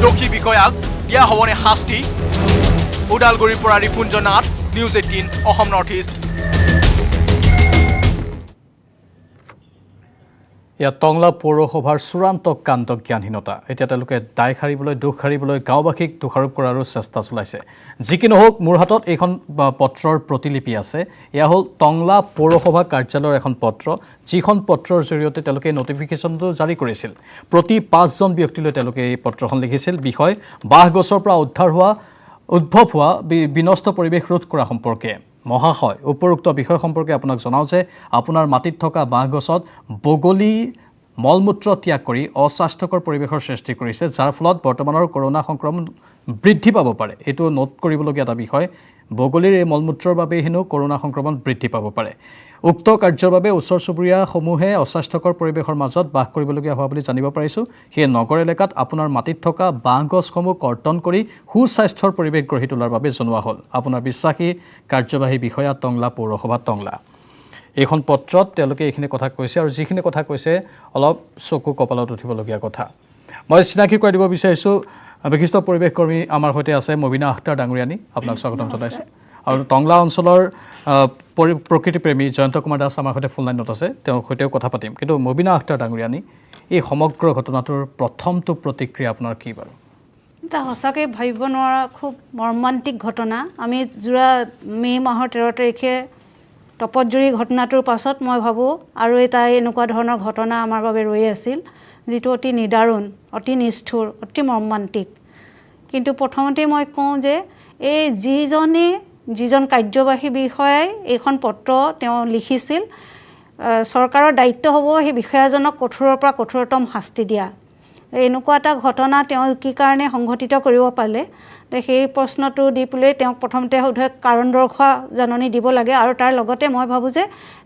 দোষী বিষয়াক দিয়া হ'বনে শাস্তি ওদালগুৰিৰ পৰা Ripunja Nath news 18 Assam north east ইয়াত টংলা পৌৰসভাৰ চূড়ান্ত কাণ্ড জ্ঞানহীনতা এতিয়া তেওঁলোকে দায় সাৰিবলৈ দোষ সাৰিবলৈ গাঁওবাসীক দোষাৰোপ কৰাৰো চেষ্টা চলাইছে যি কি নহওক মোৰ হাতত এইখন পত্ৰৰ প্ৰতিলিপি আছে এয়া হ'ল টংলা পৌৰসভা কাৰ্যালয়ৰ এখন পত্ৰ যিখন পত্ৰৰ জৰিয়তে তেওঁলোকে নটিফিকেশ্যনটো জাৰি কৰিছিল প্ৰতি 5 জন ব্যক্তিলৈ তেওঁলোকে এই পত্ৰখন লিখিছিল বিষয় বাঁহ গছৰ পৰা উদ্ভৱ হোৱা বিনষ্ট পৰিৱেশ ৰোধ কৰা সম্পৰ্কে মহাশয় উপৰোক্ত বিষয় সম্পৰ্কে আপোনাক জনাও যে আপোনাৰ মাটিত থকা বাঁহ গছত বগলী মলমূত্ৰ ত্যাগ কৰি অস্বাস্থ্যকৰ পৰিৱেশৰ সৃষ্টি কৰিছে যাৰ ফলত বৰ্তমানৰ কৰোনা সংক্ৰমণ বৃদ্ধি পাব পাৰে এটো নোট কৰিবলগীয়া এটা বিষয় বগলীৰ এই মলমূত্ৰৰ বাবে হেনো কৰোনা সংক্ৰমণ বৃদ্ধি পাব পাৰে উক্ত কাৰ্যৰ বাবে ওচৰ চুবুৰীয়া সমূহে অস্বাস্থ্যকৰ পৰিৱেশৰ মাজত বাস কৰিবলগীয়া হোৱা বুলি জানিব পাৰিছো সেই নগৰ এলেকাত আপোনাৰ মাটিত থকা বাঁহ গছসমূহ কৰ্তন কৰি সুস্বাস্থ্যৰ পৰিৱেশ গঢ়ি তোলাৰ বাবে জনোৱা হ'ল আপোনাৰ বিশ্বাসী কাৰ্যবাহী বিষয়া টংলা পৌৰসভা টংলা এইখন পত্ৰত তেওঁলোকে এইখিনি কথা কৈছে আৰু যিখিনি কথা কৈছে অলপ চকু কপালত উঠিবলগীয়া কথা মই চিনাকি কৰি দিব বিচাৰিছো বিশিষ্ট পৰিৱেশ কৰ্মী আমাৰ সৈতে আছে মবিনা আখতাৰ ডাঙৰীয়ানী আপোনাক স্বাগতম জনাইছো আৰু টংলা অঞ্চলৰ প্ৰকৃতিপ্ৰেমী জয়ন্ত কুমাৰ দাস আমাৰ সৈতে ফোন লাইনত আছে তেওঁৰ সৈতেও কথা পাতিম কিন্তু মবিনা আখতাৰ ডাঙৰীয়ানী এই সমগ্ৰ ঘটনাটোৰ প্ৰথমটো প্ৰতিক্ৰিয়া আপোনাৰ কি বাৰু এটা সঁচাকৈ ভাবিব নোৱাৰা খুব মৰ্মান্তিক ঘটনা আমি যোৱা মে মাহৰ 13 তাৰিখে টপতজুৰি ঘটনাটোৰ পাছত মই ভাবোঁ আৰু এটা এনেকুৱা ধৰণৰ ঘটনা আমাৰ বাবে ৰৈ আছিল যিটো অতি নিদাৰুণ অতি নিষ্ঠুৰ অতি মৰ্মান্তিক কিন্তু প্ৰথমতে মই কওঁ যে এই যিজন কাৰ্যবাহী বিষয়াই এইখন পত্ৰ তেওঁ লিখিছিল চৰকাৰৰ দায়িত্ব হ'ব সেই বিষয়াজনক কঠোৰৰ পৰা কঠোৰতম শাস্তি দিয়া এনেকুৱা এটা ঘটনা তেওঁ কি কাৰণে সংঘটিত কৰিব পাৰিলে সেই প্ৰশ্নটো দি পেলাই তেওঁক প্ৰথমতে সোধে কাৰণ দৰ্শোৱা জাননী দিব লাগে আৰু তাৰ লগতে মই ভাবোঁ যে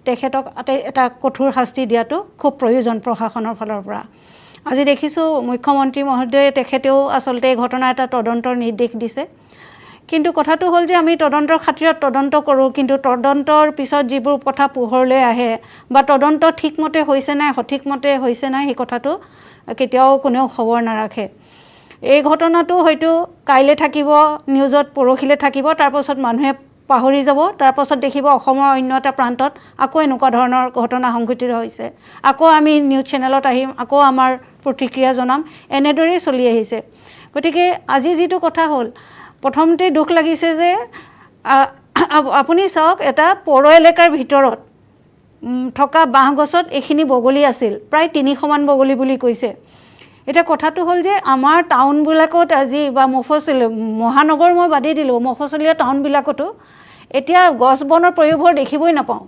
তেখেতক এটা কঠোৰ শাস্তি দিয়াটো খুব প্ৰয়োজন প্ৰশাসনৰ ফালৰ পৰা। আজি দেখিছোঁ মুখ্যমন্ত্ৰী মহোদয়ে তেখেতেও আচলতে এই ঘটনা এটা তদন্তৰ নিৰ্দেশ দিছে। কিন্তু কথাটো হ'ল যে আমি তদন্তৰ খাতিৰত তদন্ত কৰোঁ, কিন্তু তদন্তৰ পিছত যিবোৰ কথা পোহৰলৈ আহে বা তদন্ত ঠিকমতে হৈছে নাই সঠিকমতে হৈছে নাই সেই কথাটো কেতিয়াও কোনেও খবৰ নাৰাখে। এই ঘটনাটো হয়তো কাইলৈ থাকিব নিউজত, পৰহিলৈ থাকিব, তাৰপাছত মানুহে পাহৰি যাব, তাৰপাছত দেখিব অসমৰ অন্য এটা প্ৰান্তত আকৌ এনেকুৱা ধৰণৰ ঘটনা সংঘটিত হৈছে, আকৌ আমি নিউজ চেনেলত আহিম, আকৌ আমাৰ প্ৰতিক্ৰিয়া জনাম, এনেদৰেই চলি আহিছে। গতিকে আজি যিটো কথা হ'ল, প্ৰথমতে দুখ লাগিছে যে আপুনি চাওক এটা পৌৰ এলেকাৰ ভিতৰত থকা বাঁহগছত এইখিনি বগলী আছিল, প্ৰায় 300 মান বগলী বুলি কৈছে। এতিয়া কথাটো হ'ল যে আমাৰ টাউনবিলাকত আজি বা মহানগৰ মই বাদেই দিলোঁ, মফচলীয়া টাউনবিলাকতো এতিয়া গছ বনৰ প্ৰয়োভৰ দেখিবই নাপাওঁ।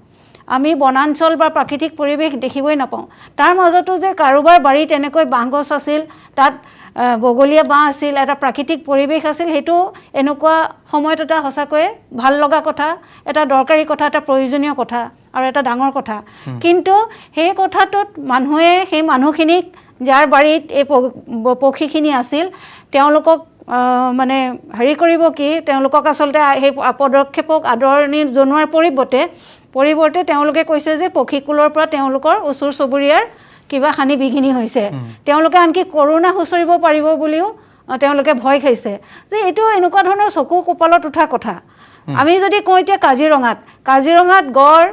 আমি বনাঞ্চল বা প্ৰাকৃতিক পৰিৱেশ দেখিবই নাপাওঁ। তাৰ মাজতো যে কাৰোবাৰ বাৰীত এনেকৈ বাঁহগছ আছিল, তাত বগলীয়া বাঁহ আছিল, এটা প্ৰাকৃতিক পৰিৱেশ আছিল, সেইটো এনেকুৱা সময়ত এটা সঁচাকৈয়ে ভাল লগা কথা, এটা দৰকাৰী কথা, এটা প্ৰয়োজনীয় কথা আৰু এটা ডাঙৰ কথা। কিন্তু সেই কথাটোত মানুহে সেই মানুহখিনিক যাৰ বাৰীত এই পক্ষীখিনি আছিল তেওঁলোকক মানে হেৰি কৰিব কি, তেওঁলোকক আচলতে সেই পদক্ষেপক আদৰণি জনোৱাৰ পৰিৱৰ্তে তেওঁলোকে কৈছে যে পক্ষীকুলৰ পৰা তেওঁলোকৰ ওচৰ চুবুৰীয়াৰ কিবা হানি বিঘিনি হৈছে, তেওঁলোকে আনকি কৰোণা হুঁচৰিব পাৰিব বুলিও তেওঁলোকে ভয় খাইছে। যে এইটো এনেকুৱা ধৰণৰ চকু কপালত উঠা কথা। আমি যদি কওঁ এতিয়া কাজিৰঙাত গড়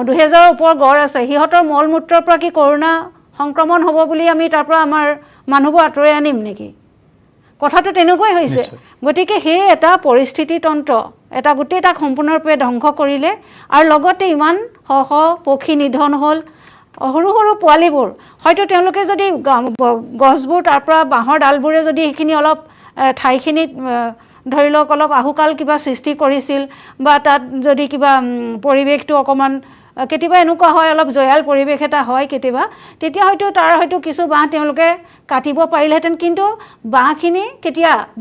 2000ৰ ওপৰত গড় আছে, সিহঁতৰ মল মূত্ৰৰ পৰা কি কৰোণা সংক্ৰমণ হ'ব বুলি আমি তাৰ পৰা আমাৰ মানুহবোৰ আঁতৰাই আনিম নেকি? কথাটো তেনেকুৱাই হৈছে। গতিকে সেই এটা পৰিস্থিতি তন্ত্ৰ এটা গোটেই তাক সম্পূৰ্ণৰূপে ধ্বংস কৰিলে আৰু লগতে ইমান শ পক্ষী নিধন হ'ল। সৰু সৰু পোৱালিবোৰ হয়তো তেওঁলোকে যদি গছবোৰ তাৰ পৰা বাঁহৰ ডালবোৰে যদি সেইখিনি অলপ ঠাইখিনিত ধৰি লওক অলপ আহুকাল কিবা সৃষ্টি কৰিছিল বা তাত যদি কিবা পৰিৱেশটো অকণমান কেতিয়াবা এনেকুৱা হয় অলপ জয়াল পৰিৱেশ এটা হয় কেতিয়াবা, তেতিয়া হয়তো তাৰ হয়তো কিছু বাঁহ তেওঁলোকে কাটিব পাৰিলেহেঁতেন। কিন্তু বাঁহখিনি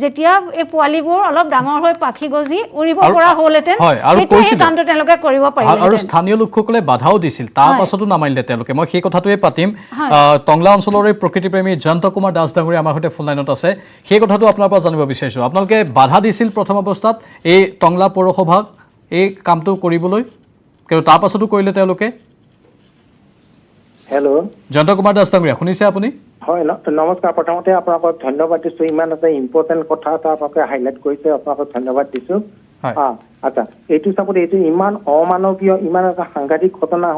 যেতিয়া এই পোৱালিবোৰ অলপ ডাঙৰ হৈ পাখি গজি উৰিব পৰা হ'লহেঁতেন, তেতিয়া সেই কামটো তেওঁলোকে কৰিব পাৰিলে। আৰু স্থানীয় লোকসকলে বাধাও দিছিল, তাৰ পাছতো নামানিলে তেওঁলোকে। মই সেই কথাটোৱে পাতিম। টংলা অঞ্চলৰ প্ৰকৃতিপ্ৰেমী জয়ন্ত কুমাৰ দাস ডাঙৰীয়া আমাৰ সৈতে ফোন লাইনত আছে। সেই কথাটো আপোনাৰ পৰা জানিব বিচাৰিছোঁ। আপোনালোকে বাধা দিছিল প্ৰথম অৱস্থাত এই টংলা পৌৰসভাক এই কামটো কৰিবলৈ, কিন্তু তাৰ পাছতো কৰিলে তেওঁলোকে। হেল্ল', জয়ন্ত কুমাৰ দাস ডাঙৰীয়া শুনিছে আপুনি? হয়, নমস্কাৰ। প্ৰথমতে আপোনালোকক ধন্যবাদ দিছোঁ, ইমান এটা ইম্পৰ্টেণ্ট কথা এটা আপোনালোকে হাইলাইট কৰিছে, আপোনালোকক ধন্যবাদ দিছোঁ। আচ্ছা, এইটো চাব, এইটো ইমান অমানৱীয়, ইমান এটা সাংঘাতিক ঘটনা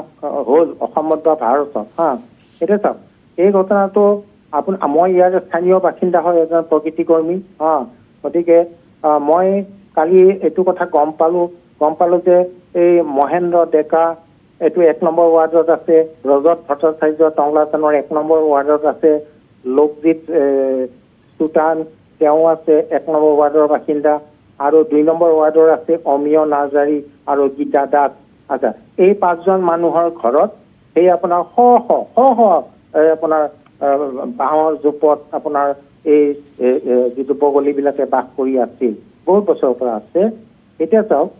হ'ল অসমত বা ভাৰতত। এতিয়া চাওক, এই ঘটনাটো মই ইয়াৰ স্থানীয় বাসিন্দা হয়, এজন প্ৰকৃতিকৰ্মী। গতিকে মই কালি এইটো কথা গম পালোঁ যে এই মহেন্দ্ৰ ডেকা, এইটো 1 নম্বৰ ৱাৰ্ডত আছে। ৰজত ভট্টাচাৰ্য টংলা টাউনৰ 1 নম্বৰ ৱাৰ্ডত আছে। লোকজিৎ চুটান, তেওঁ আছে 1 নম্বৰ ৱাৰ্ডৰ বাসিন্দা। আৰু 2 নম্বৰ ৱাৰ্ডৰ আছে অমিয় নাৰ্জাৰী আৰু গীতা দাস। আচ্ছা, এই 5জন মানুহৰ ঘৰত সেই আপোনাৰ শ আপোনাৰ বাঁহৰ জোপত আপোনাৰ এই যিটো বগলীবিলাকে বাস কৰি আছিল, বহুত বছৰৰ পৰা আছে। এতিয়া চাওক,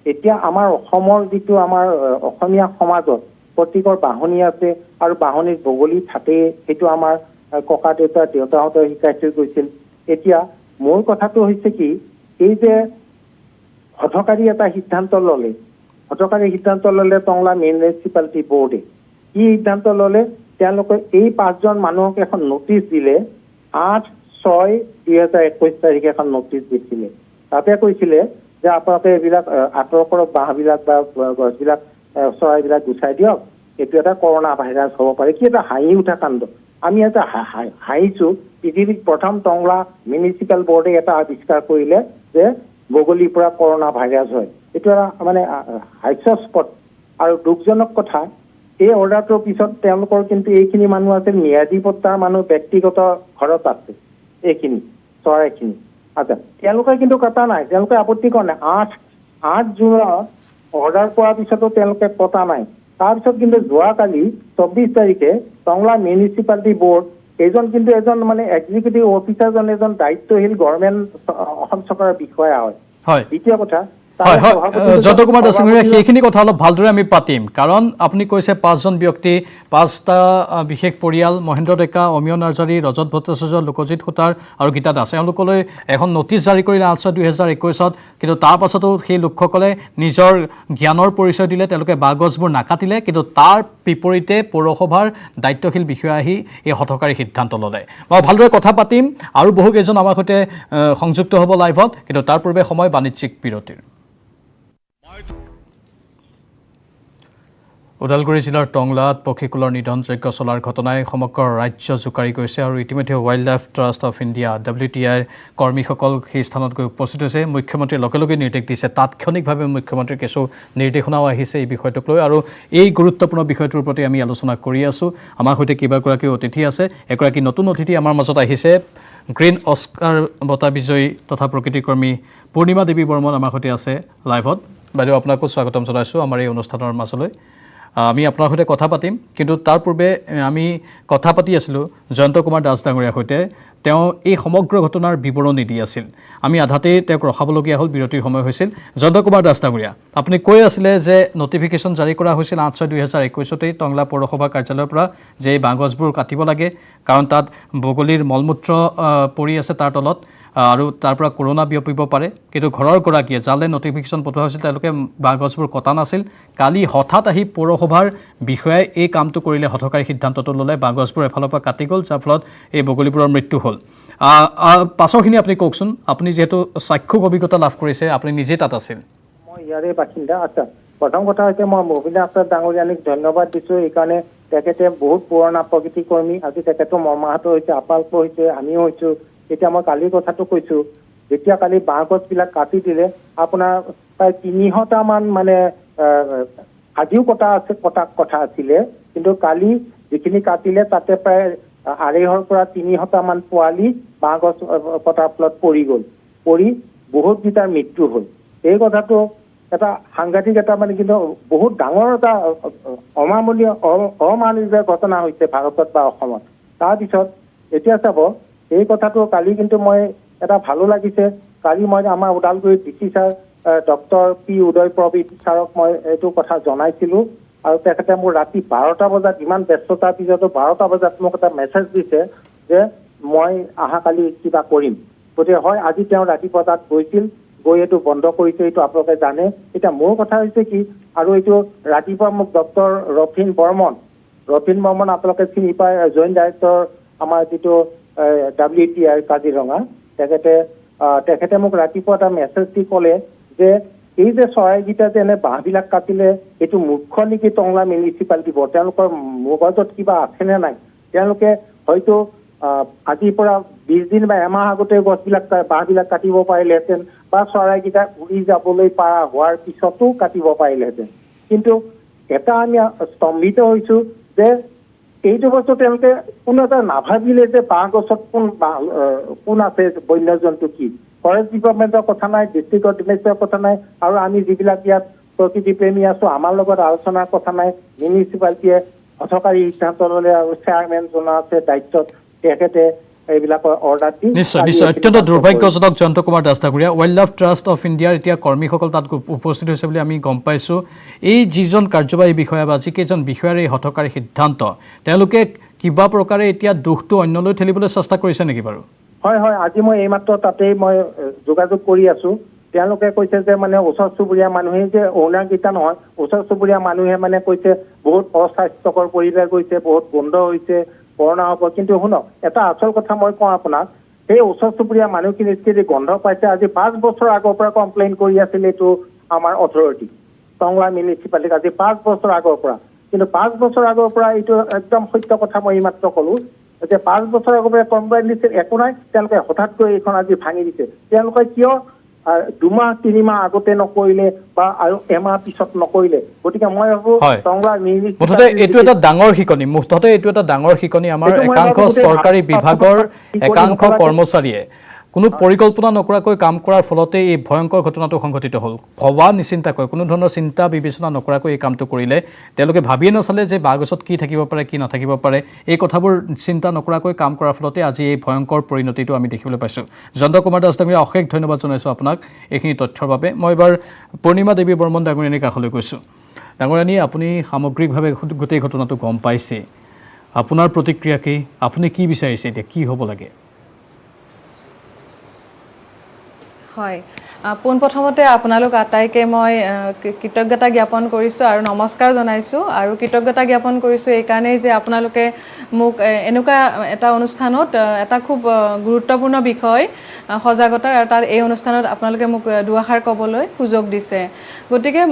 এতিয়া আমাৰ অসমৰ যিটো আমাৰ অসমীয়া সমাজত প্ৰত্যেকৰ বাহনি আছে আৰু বাহনিত বগলী থাকেই, সেইটো আমাৰ ককা দেউতাহঁতে শিকাই থৈ গৈছিল। এতিয়া মোৰ কথাটো হৈছে কি, এই যে হঠকাৰী এটা সিদ্ধান্ত ল'লে টংলা মিউনিচিপালিটি বোৰ্ডে। কি সিদ্ধান্ত ল'লে? তেওঁলোকে এই 5জন মানুহক এখন নটিচ দিলে। 8/6/2021 তাৰিখে এখন নটিচ দিছিলে। তাতে কৈছিলে যে আপোনালোকে এইবিলাক আঁতৰ কৰক, বাঁহবিলাক বা গছবিলাক, চৰাইবিলাক গুচাই দিয়ক, এইটো এটা কৰোণা ভাইৰাছ হ'ব পাৰে। কি এটা হাঁহি উঠা কাণ্ড। আমি এটা হাঁহিছোঁ। পৃথিৱীত প্ৰথম টংলা মিউনিচিপাল বোৰ্ডে এটা আৱিষ্কাৰ কৰিলে যে বগলীৰ পৰা কৰোণা ভাইৰাছ হয়। এইটো এটা মানে হাস্যাস্পদ আৰু দুখজনক কথা। এই অৰ্ডাৰটোৰ পিছত তেওঁলোকৰ কিন্তু এইখিনি মানুহ আছে, ম্যাদী পট্টাৰ মানুহ ব্যক্তিগত ঘৰত আছে এইখিনি চৰাইখিনি। আচ্ছা, তেওঁলোকে কিন্তু কটা নাই, তেওঁলোকে আপত্তি কৰা নাই। 8 জুনত অৰ্ডাৰ কৰাৰ পিছতো তেওঁলোকে কটা নাই। তাৰপিছত কিন্তু যোৱাকালি 24 তাৰিখে টংলা মিউনিচিপালিটি বোৰ্ড এইজন কিন্তু এজন মানে এক্সিকিউটিভ অফিচাৰজন এজন দায়িত্বশীল গভৰ্ণমেণ্ট অসম চৰকাৰৰ বিষয়া হয়। হয় দ্বিতীয় কথা হয় হয় জয়ন্ত কুমাৰ দাসগুৰিয়া সেইখিনি কথা অলপ ভালদৰে আমি পাতিম কাৰণ আপুনি কৈছে 5জন ব্যক্তি 5টা বিশেষ পৰিয়াল মহেন্দ্ৰ ডেকা অমিয় নাৰ্জাৰী ৰজত ভট্টাচাৰ্য লোকজিৎ সূতাৰ আৰু গীতা দাস এওঁলোকলৈ এখন নটিচ জাৰি কৰিলে 8/2021 কিন্তু তাৰ পাছতো সেই লোকসকলে নিজৰ জ্ঞানৰ পৰিচয় দিলে তেওঁলোকে বাগজবোৰ নাকাটিলে কিন্তু তাৰ বিপৰীতে পৌৰসভাৰ দায়িত্বশীল বিষয়া আহি এই হঠকাৰী সিদ্ধান্ত ল'লে মই ভালদৰে কথা পাতিম আৰু বহু কেইজন আমাৰ সৈতে সংযুক্ত হ'ব লাইভত কিন্তু তাৰ পূৰ্বে সময় বাণিজ্যিক বিৰতিৰ ওদালগুৰি জিলাৰ টংলাত পক্ষীকুলৰ নিধনযজ্ঞ চলাৰ ঘটনাই সমগ্ৰ ৰাজ্য জোকাৰি গৈছে আৰু ইতিমধ্যে wildlife trust of India WTIৰ কৰ্মীসকল সেই স্থানত গৈ উপস্থিত হৈছে মুখ্যমন্ত্ৰীয়ে লগে লগে নিৰ্দেশ দিছে তাৎক্ষণিকভাৱে মুখ্যমন্ত্ৰীৰ কিছু নিৰ্দেশনাও আহিছে এই বিষয়টোক লৈ আৰু এই গুৰুত্বপূৰ্ণ বিষয়টোৰ প্ৰতি আমি আলোচনা কৰি আছোঁ আমাৰ সৈতে কেইবাগৰাকী অতিথি আছে এগৰাকী নতুন অতিথি আমাৰ মাজত আহিছে গ্ৰীণ অস্কাৰ বঁটা বিজয়ী তথা প্ৰকৃতিকৰ্মী পূৰ্ণিমা দেৱী বৰ্মন আমাৰ সৈতে আছে লাইভত বাইদেউ আপোনাকো স্বাগতম জনাইছোঁ আমাৰ এই অনুষ্ঠানৰ মাজলৈ আমি আপোনাৰ সৈতে কথা পাতিম কিন্তু তাৰ পূৰ্বে আমি কথা পাতি আছিলোঁ জয়ন্ত কুমাৰ দাস ডাঙৰীয়াৰ সৈতে তেওঁ এই সমগ্ৰ ঘটনাৰ বিৱৰণী দি আছিল আমি আধাতেই তেওঁক ৰখাবলগীয়া হ'ল বিৰতিৰ সময় হৈছিল জয়ন্ত কুমাৰ দাস ডাঙৰীয়া আপুনি কৈ আছিলে যে নটিফিকেশ্যন জাৰি কৰা হৈছিল 8/2021 টংলা পৌৰসভা কাৰ্যালয়ৰ পৰা যে এই বাঁহগছবোৰ কাটিব লাগে কাৰণ তাত বগলীৰ মলমূত্ৰ পৰি আছে তাৰ তলত আৰু তাৰ পৰা কৰোনা বিয়পিব পাৰে কিন্তু ঘৰৰ গৰাকীয়ে যালে নটিফিকেশ্যন পঠোৱা হৈছিল তেওঁলোকে বাঁহগছবোৰ কটা নাছিল কালি হঠাৎ আহি পৌৰসভাৰ বিষয়াই এই কামটো কৰিলে হঠকাৰী সিদ্ধান্তটো ল'লে বাঁহগছবোৰ এফালৰ পৰা কাটি গ'ল যাৰ ফলত এই বগলীবোৰৰ মৃত্যু হ'ল পাছৰখিনি আপুনি কওকচোন আপুনি যিহেতু চাক্ষুষ অভিজ্ঞতা লাভ কৰিছে আপুনি নিজে তাত আছিল মই ইয়াৰে বাসিন্দা আচ্ছা প্ৰথম কথা হৈছে মই মহিলা আফতাৰ ডাঙৰীয়ানীক ধন্যবাদ দিছোঁ এইকাৰণে তেখেতে বহুত পুৰণা প্ৰকৃতিকৰ্মী আজি তেখেতৰ মৰ্মাহত হৈছে আপাল্প হৈছে আমিও হৈছোঁ এতিয়া মই কালিৰ কথাটো কৈছোঁ যেতিয়া কালি বাঁহগছবিলাক কাটি দিলে আপোনাৰ প্ৰায় 300টামান মানে আজিও কথা আছিলে কিন্তু কালি যিখিনি কাটিলে তাতে প্ৰায় 250 পৰা 300টামান পোৱালি বাঁহগছ কটাৰ ফলত পৰি বহুতকেইটাৰ মৃত্যু হ'ল এই কথাটো এটা সাংঘাতিক এটা মানে কিন্তু বহুত ডাঙৰ এটা অমানৱীয় ঘটনা হৈছে ভাৰতত বা অসমত তাৰপিছত এতিয়া চাব এই কথাটো কালি কিন্তু মই এটা ভালো লাগিছে কালি মই আমাৰ ওদালগুৰিৰ DC ছাৰ ডক্টৰ P উদয় প্ৰবীত ছাৰক মই এইটো কথা জনাইছিলোঁ আৰু তেখেতে মোৰ ৰাতি 12টা বজাত ইমান ব্যস্ততাৰ পিছতো 12টা বজাত মোক এটা মেছেজ দিছে যে মই অহাকালি কিবা কৰিম গতিকে হয় আজি তেওঁ ৰাতিপুৱা তাত গৈছিল গৈ এইটো বন্ধ কৰিছে এইটো আপোনালোকে জানে এতিয়া মোৰ কথা হৈছে কি আৰু এইটো ৰাতিপুৱা মোক ডক্টৰ ৰফিন বৰ্মন আপোনালোকে চিনি পায় জইণ্ট ডাইৰেক্টৰ আমাৰ যিটো WTI কাজিৰঙা তেখেতে মোক ৰাতিপুৱা এটা মেছেজ দি ক'লে যে এই যে চৰাইকেইটা যে এনে বাঁহবিলাক কাটিলে এইটো মুখ্য নেকি টংলা মিউনিচিপালিটি বোৰ্ড তেওঁলোকৰ মগজত কিবা আছেনে নাই তেওঁলোকে হয়তো আজিৰ পৰা 20 দিন বা এমাহ আগতে বাঁহবিলাক কাটিব পাৰিলেহেঁতেন বা চৰাইকেইটা উৰি যাবলৈ পৰা হোৱাৰ পিছতো কাটিব পাৰিলেহেঁতেন কিন্তু এটা আমি স্তম্ভিত হৈছোঁ যে এইটো বস্তু তেওঁলোকে কোনো এটা নাভাবিলে যে বাঁহগছত কোন আছে বন্যজন্তু কি ফৰেষ্ট ডিপাৰ্টমেণ্টৰ কথা নাই ডিষ্ট্ৰিক্ট অৰ্ডিনেঞ্চৰ কথা নাই আৰু আমি যিবিলাক ইয়াত প্ৰকৃতি প্ৰেমী আছোঁ আমাৰ লগত আলোচনাৰ কথা নাই মিউনিচিপালিটিয়ে হঠকাৰী সিদ্ধান্ত ল'লে আৰু চেয়াৰমেন জনা আছে দায়িত্বত তেখেতে এইবিলাকৰ অৰ্ডাৰ দি নিশ্চয় অত্যন্ত দুৰ্ভাগ্যজনক জয়ন্ত কুমাৰ দাস ডাঙৰীয়া ৱাইল্ড লাইফ ট্ৰাষ্ট অফ ইণ্ডিয়াৰ এতিয়া কৰ্মীসকল তাত উপস্থিত হৈছে বুলি আমি গম পাইছোঁ এই যিজন কাৰ্যবাহী বিষয়া বা যিকেইজন বিষয়াৰ এই হঠকাৰী সিদ্ধান্ত তেওঁলোকে কিবা প্ৰকাৰে এতিয়া দুখটো অন্যলৈ ঠেলিবলৈ চেষ্টা কৰিছে নেকি বাৰু হয় আজি মই এইমাত্ৰ তাতেই মই যোগাযোগ কৰি আছোঁ তেওঁলোকে কৈছে যে মানে ওচৰ চুবুৰীয়া মানুহে যে অ'নাৰকেইটা নহয় ওচৰ চুবুৰীয়া মানুহে মানে কৈছে বহুত অস্বাস্থ্যকৰ পৰিৱেশ হৈছে বহুত গোন্ধ হৈছে কৰোণা হ'ব কিন্তু শুনক এটা আচল কথা মই কওঁ আপোনাক সেই ওচৰ চুবুৰীয়া মানুহখিনি যদি গন্ধ পাইছে আজি 5 বছৰ আগৰ পৰা কমপ্লেইন কৰি আছিল এইটো আমাৰ অথৰিটি টংলা মিউনিচিপালিটিক আজি 5 বছৰ আগৰ পৰা কিন্তু 5 বছৰ আগৰ পৰা এইটো একদম সত্য কথা মই এইমাত্ৰ ক'লোঁ যে 5 বছৰ আগৰ পৰা কমপ্লেইন দিছিল একো নাই তেওঁলোকে হঠাৎকৈ এইখন আজি ভাঙি দিছে তেওঁলোকে কিয় 2 মাহ 3 মাহ আগতে নকৰিলে বা আৰু এমাহ পিছত নকৰিলে গতিকে মই ভাবোঁ টংলা মুঠতে এইটো এটা ডাঙৰ শিকনি আমাৰ একাংশ চৰকাৰী বিভাগৰ একাংশ কৰ্মচাৰীয়ে কোনো পৰিকল্পনা নকৰাকৈ কাম কৰাৰ ফলতে এই ভয়ংকৰ ঘটনাটো সংঘটিত হ'ল ভবা নিচিন্তাকৈ কোনো ধৰণৰ চিন্তা বিবেচনা নকৰাকৈ এই কামটো কৰিলে তেওঁলোকে ভাবিয়ে নাচালে যে বাঁহগছত কি থাকিব পাৰে কি নাথাকিব পাৰে এই কথাবোৰ চিন্তা নকৰাকৈ কাম কৰাৰ ফলতে আজি এই ভয়ংকৰ পৰিণতিটো আমি দেখিবলৈ পাইছোঁ জয়ন্ত কুমাৰ দাস ডাঙৰীয়া অশেষ ধন্যবাদ জনাইছোঁ আপোনাক এইখিনি তথ্যৰ বাবে মই এবাৰ পূৰ্ণিমা দেৱী বৰ্মন ডাঙৰীয়ানীৰ কাষলৈ গৈছোঁ ডাঙৰীয়ানী আপুনি সামগ্ৰিকভাৱে গোটেই ঘটনাটো গম পাইছে আপোনাৰ প্ৰতিক্ৰিয়া কি আপুনি কি বিচাৰিছে এতিয়া কি হ'ব লাগে হয় পোনপ্ৰথমতে আপোনালোক আটাইকে মই কৃতজ্ঞতা জ্ঞাপন কৰিছোঁ আৰু নমস্কাৰ জনাইছোঁ আৰু কৃতজ্ঞতা জ্ঞাপন কৰিছোঁ এইকাৰণেই যে আপোনালোকে মোক এনেকুৱা এটা অনুষ্ঠানত এটা খুব গুৰুত্বপূৰ্ণ বিষয় সজাগতাৰ আৰু তাৰ এই অনুষ্ঠানত আপোনালোকে মোক দুআষাৰ ক'বলৈ সুযোগ দিছে গতিকে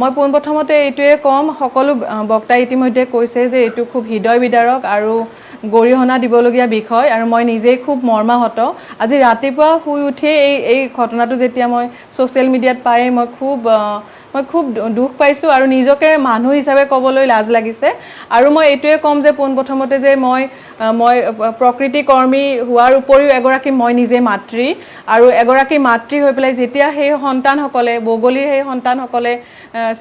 মই পোনপ্ৰথমতে এইটোৱে ক'ম সকলো বক্তাই ইতিমধ্যে কৈছে যে এইটো খুব হৃদয় বিদাৰক আৰু গৰিহণা দিবলগীয়া বিষয় আৰু মই নিজেই খুব মৰ্মাহত আজি ৰাতিপুৱা শুই উঠিয়ে এই ঘটনাটো যেতিয়া মই ছ'চিয়েল মিডিয়াত পাই মই খুব দুখ পাইছোঁ আৰু নিজকে মানুহ হিচাপে ক'বলৈ লাজ লাগিছে আৰু মই এইটোৱে ক'ম যে পোনপ্ৰথমতে যে মই প্ৰকৃতি কৰ্মী হোৱাৰ উপৰিও এগৰাকী মই নিজে মাতৃ আৰু এগৰাকী মাতৃ হৈ পেলাই যেতিয়া সেই সন্তানসকলে বগলীৰ সেই সন্তানসকলে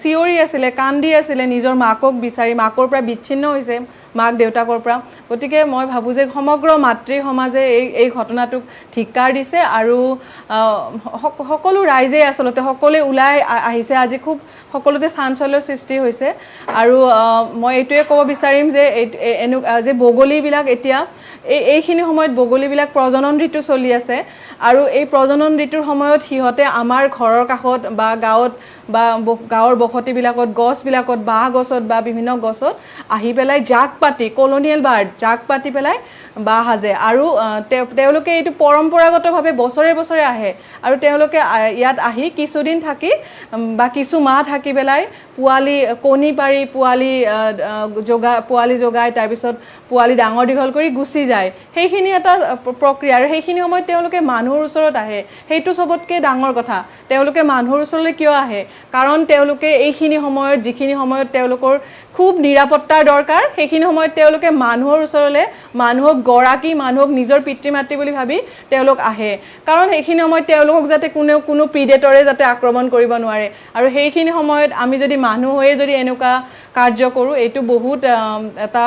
চিঞৰি আছিলে কান্দি আছিলে নিজৰ মাকক বিচাৰি মাকৰ পৰা বিচ্ছিন্ন হৈছে মাক দেউতাকৰ পৰা গতিকে মই ভাবোঁ যে সমগ্ৰ মাতৃ সমাজে এই ঘটনাটোক ধিক্কাৰ দিছে আৰু সকলো ৰাইজে আচলতে সকলোৱে ওলাই আহিছে আজি খুব সকলোতে চাঞ্চল্যৰ সৃষ্টি হৈছে আৰু মই এইটোৱে ক'ব বিচাৰিম যে বগলীবিলাক এতিয়া এইখিনি সময়ত বগলীবিলাক প্ৰজনন ঋতু চলি আছে আৰু এই প্ৰজনন ঋতুৰ সময়ত সিহঁতে আমাৰ ঘৰৰ কাষত বা গাঁৱত বা গাঁৱৰ বসতিবিলাকত গছবিলাকত বাঁহ গছত বা বিভিন্ন গছত আহি পেলাই জাক পাতি কলনিয়েল বাৰ্ড জাক পাতি পেলাই বাঁহ সাজে আৰু তেওঁলোকে এইটো পৰম্পৰাগতভাৱে বছৰে বছৰে আহে আৰু তেওঁলোকে ইয়াত আহি কিছুদিন থাকি বা কিছু মাহ থাকি পেলাই পোৱালি কণী পাৰি পোৱালি জগাই তাৰপিছত পোৱালি ডাঙৰ দীঘল কৰি গুচি যায় সেইখিনি এটা প্ৰক্ৰিয়া আৰু সেইখিনি সময়ত তেওঁলোকে মানুহৰ ওচৰত আহে সেইটো চবতকৈ ডাঙৰ কথা তেওঁলোকে মানুহৰ ওচৰলৈ কিয় আহে কাৰণ তেওঁলোকে এইখিনি সময়ত যিখিনি সময়ত তেওঁলোকৰ খুব নিৰাপত্তাৰ দৰকাৰ সেইখিনি সময়ত তেওঁলোকে মানুহৰ ওচৰলৈ মানুহক নিজৰ পিতৃ মাতৃ বুলি ভাবি তেওঁলোক আহে কাৰণ সেইখিনি সময়ত তেওঁলোকক যাতে কোনো প্ৰিডেটৰে যাতে আক্ৰমণ কৰিব নোৱাৰে আৰু সেইখিনি সময়ত আমি যদি মানুহ হৈয়ে যদি এনেকুৱা কাৰ্য কৰোঁ এইটো বহুত এটা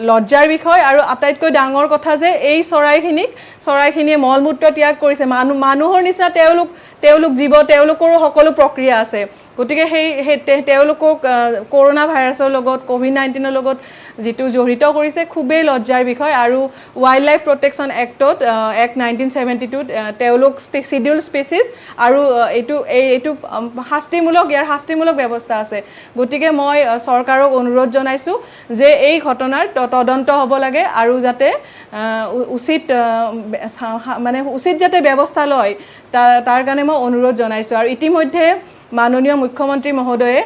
লজ্জাৰ বিষয় আৰু আটাইতকৈ ডাঙৰ কথা যে এই চৰাইখিনিয়ে মলমূত্ৰ ত্যাগ কৰিছে মানুহৰ নিচিনা তেওঁলোক জীৱ তেওঁলোকৰো সকলো প্ৰক্ৰিয়া আছে গতিকে তেওঁলোকক কৰোণা ভাইৰাছৰ লগত ক'ভিড-19ৰ লগত যিটো জড়িত কৰিছে খুবেই লজ্জাৰ বিষয় আৰু ৱাইল্ড লাইফ প্ৰটেকশ্যন এক্টত এক্ট 1972ত তেওঁলোক চিডিউল স্পেচিছ আৰু এইটো ইয়াৰ শাস্তিমূলক ব্যৱস্থা আছে গতিকে মই চৰকাৰক অনুৰোধ জনাইছোঁ যে এই ঘটনাৰ তদন্ত হ'ব লাগে আৰু যাতে উচিত যাতে ব্যৱস্থা লয় তাৰ কাৰণে মই অনুৰোধ জনাইছোঁ আৰু ইতিমধ্যে মাননীয় মুখ্যমন্ত্ৰী মহোদয়ে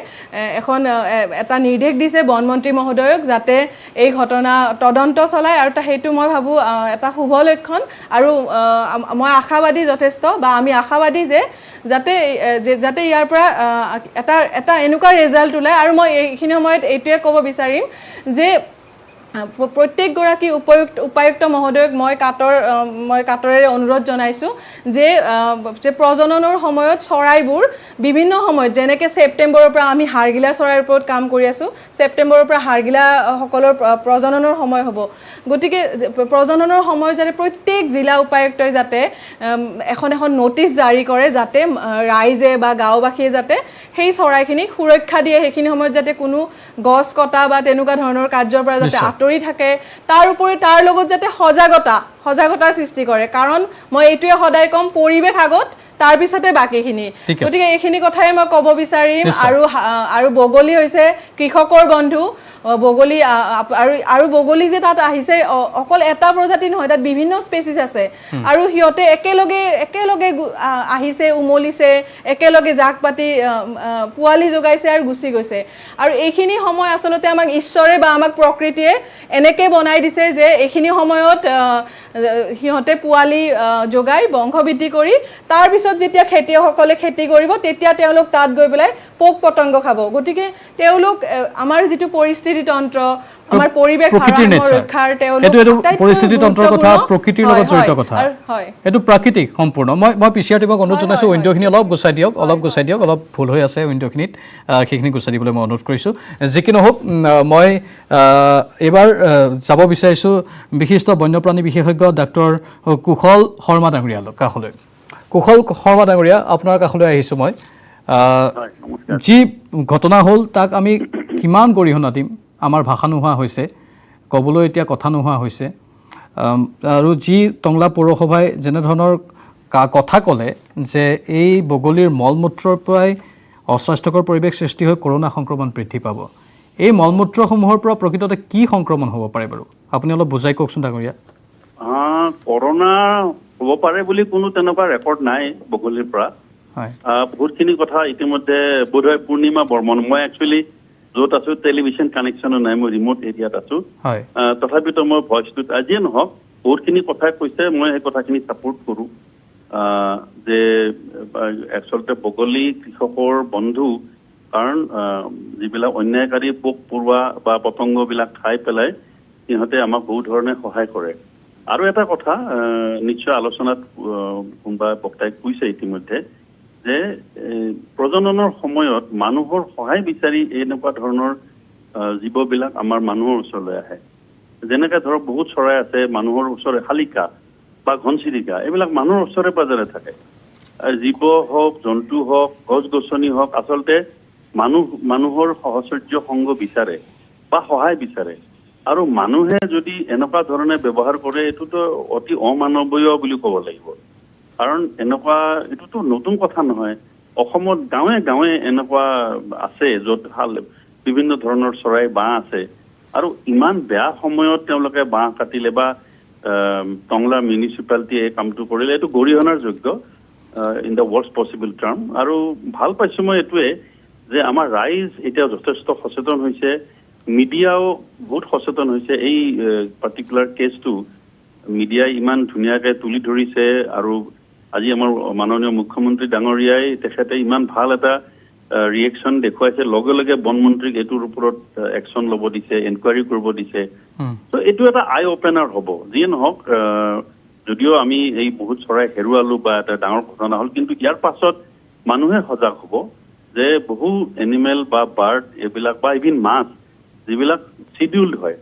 এটা নিৰ্দেশ দিছে বনমন্ত্ৰী মহোদয়ক যাতে এই ঘটনা তদন্ত চলায় আৰু সেইটো মই ভাবোঁ এটা শুভ লক্ষণ আৰু মই আশাবাদী যথেষ্ট বা আমি আশাবাদী যে যাতে ইয়াৰ পৰা এটা এনেকুৱা ৰিজাল্ট ওলায় আৰু মই এইখিনি সময়ত এইটোৱে ক'ব বিচাৰিম যে প্ৰত্যেকগৰাকী উপায়ুক্ত মহোদয়ক মই কাটৰেৰে অনুৰোধ জনাইছোঁ যে প্ৰজননৰ সময়ত চৰাইবোৰ বিভিন্ন সময়ত যেনেকৈ ছেপ্টেম্বৰৰ পৰা আমি হাড়গিলা চৰাইৰ ওপৰত কাম কৰি আছোঁ ছেপ্টেম্বৰৰ পৰা হাড়গিলাসকলৰ প্ৰজননৰ সময় হ'ব গতিকে প্ৰজননৰ সময় যাতে প্ৰত্যেক জিলা উপায়ুক্তই যাতে এখন ন'টিছ জাৰি কৰে যাতে ৰাইজে বা গাঁওবাসীয়ে যাতে সেই চৰাইখিনিক সুৰক্ষা দিয়ে সেইখিনি সময়ত যাতে কোনো গছ কটা বা তেনেকুৱা ধৰণৰ কাৰ্যৰ পৰা যাতে আঁতৰি থাকে তাৰ উপৰি তাৰ লগত যাতে সজাগতাৰ সৃষ্টি কৰে কাৰণ মই এইটোৱে সদায় ক'ম পৰিৱেশ আগত তাৰপিছতে বাকীখিনি গতিকে এইখিনি কথাই মই ক'ব বিচাৰিম আৰু বগলী হৈছে কৃষকৰ বন্ধু বগলী আৰু বগলী যে তাত আহিছে অকল এটা প্ৰজাতি নহয় তাত বিভিন্ন স্পেচিছ আছে আৰু সিহঁতে একেলগে আহিছে উমলিছে একেলগে জাক পাতি পোৱালি জগাইছে আৰু গুচি গৈছে আৰু এইখিনি সময় আচলতে আমাক ঈশ্বৰে বা আমাক প্ৰকৃতিয়ে এনেকৈ বনাই দিছে যে এইখিনি সময়ত সিহঁতে পোৱালি জগাই বংশবৃদ্ধি কৰি তাৰপিছত ভৱিষ্যত যেতিয়া খেতিয়কসকলে খেতি কৰিব তেতিয়া তেওঁলোক তাত গৈ পেলাই পোক পতংগ খাব গতিকে তেওঁলোক আমাৰ যিটো পৰিস্থিতি তন্ত্ৰ আমাৰ পৰিৱেশ ভাৰসাম্য ৰক্ষাৰ তেওঁলোক পৰিস্থিতি তন্ত্ৰৰ কথা প্ৰকৃতিৰ লগত জড়িত কথা এইটো প্ৰাকৃতিক সম্পূৰ্ণ মই পিছিয়াৰ টিমক অনুৰোধ জনাইছোঁ উইণ্ড'খিনি অলপ গুচাই দিয়ক অলপ ভুল হৈ আছে উইণ্ড'খিনিত সেইখিনি গুচাই দিবলৈ মই অনুৰোধ কৰিছোঁ যি কি নহওক মই এইবাৰ যাব বিচাৰিছোঁ বিশিষ্ট বন্যপ্ৰাণী বিশেষজ্ঞ ডাক্তৰ কুশল শৰ্মা ডাঙৰীয়াৰ কাষলৈ কুশল শৰ্মা ডাঙৰীয়া আপোনাৰ কাষলৈ আহিছোঁ মই যি ঘটনা হ'ল তাক আমি কিমান গৰিহণা দিম আমাৰ ভাষা নোহোৱা হৈছে ক'বলৈ এতিয়া কথা নোহোৱা হৈছে আৰু যি টংলা পৌৰসভাই যেনেধৰণৰ কথা ক'লে যে এই বগলীৰ মল মূত্ৰৰ পৰাই অস্বাস্থ্যকৰ পৰিৱেশ সৃষ্টি হৈ কৰোণা সংক্ৰমণ বৃদ্ধি পাব এই মল মূত্ৰসমূহৰ পৰা প্ৰকৃততে কি সংক্ৰমণ হ'ব পাৰে বাৰু আপুনি অলপ বুজাই কওকচোন ডাঙৰীয়া কৰোণা হ'ব পাৰে বুলি কোনো তেনেকুৱা ৰেকৰ্ড নাই বগলীৰ পৰা বহুতখিনি কথা ইতিমধ্যে বোধহয় পূৰ্ণিমা বৰ্মন মই একচুৱেলি য'ত আছো টেলিভিশ্যন কানেকশ্যনো নাই মই ৰিম'ট এৰিয়াত আছো তথাপিতো মই ভইচটোত যিয়ে নহওক বহুতখিনি কথাই কৈছে মই সেই কথাখিনি ছাপোৰ্ট কৰোঁ যে একচলতে বগলী কৃষকৰ বন্ধু কাৰণ যিবিলাক অন্যায়কাৰী পোক পৰুৱা বা পতংগবিলাক খাই পেলাই সিহঁতে আমাক বহু ধৰণে সহায় কৰে আৰু এটা কথা নিশ্চয় আলোচনাত কোনোবা বক্তাই কৈছে ইতিমধ্যে যে প্ৰজননৰ সময়ত মানুহৰ সহায় বিচাৰি এনেকুৱা ধৰণৰ জীৱবিলাক আমাৰ মানুহৰ ওচৰলৈ আহে যেনেকৈ ধৰক বহুত চৰাই আছে মানুহৰ ওচৰৰে শালিকা বা ঘনচিৰিকা এইবিলাক মানুহৰ ওচৰে পাজৰে থাকে জীৱ হওক জন্তু হওক গছ গছনি হওক আচলতে মানুহৰ সহচৰ্য সংগ বিচাৰে বা সহায় বিচাৰে আৰু মানুহে যদি এনেকুৱা ধৰণে ব্যৱহাৰ কৰে এইটোতো অতি অমানৱীয় বুলি ক'ব লাগিব কাৰণ এনেকুৱা এইটোতো নতুন কথা নহয় অসমত গাঁৱে গাঁৱে এনেকুৱা আছে য'ত বিভিন্ন ধৰণৰ চৰাই বাঁহ আছে আৰু ইমান বেয়া সময়ত তেওঁলোকে বাঁহ কাটিলে বা টংলা মিউনিচিপালিটিয়ে এই কামটো কৰিলে এইটো গৰিহণাৰ যোগ্য in the worst possible term আৰু ভাল পাইছোঁ মই এইটোৱে যে আমাৰ ৰাইজ এতিয়া যথেষ্ট সচেতন হৈছে মিডিয়াও বহুত সচেতন হৈছে এই পাৰ্টিকুলাৰ কেছটো মিডিয়াই ইমান ধুনীয়াকৈ তুলি ধৰিছে আৰু আজি আমাৰ মাননীয় মুখ্যমন্ত্ৰী ডাঙৰীয়াই তেখেতে ইমান ভাল এটা ৰিয়েকশ্যন দেখুৱাইছে লগে লগে বনমন্ত্ৰীক এইটোৰ ওপৰত একশ্যন ল'ব দিছে এনকুৱাৰী কৰিব দিছে ত' এইটো এটা আই অপেনাৰ হ'ব যিয়ে নহওক যদিও আমি এই বহুত চৰাই হেৰুৱালোঁ বা এটা ডাঙৰ ঘটনা হ'ল কিন্তু ইয়াৰ পাছত মানুহে সজাগ হ'ব যে বহু এনিমেল বা বাৰ্ড এইবিলাক বা ইভিন মাছ যিবিলাক চিডিউল্ড হয়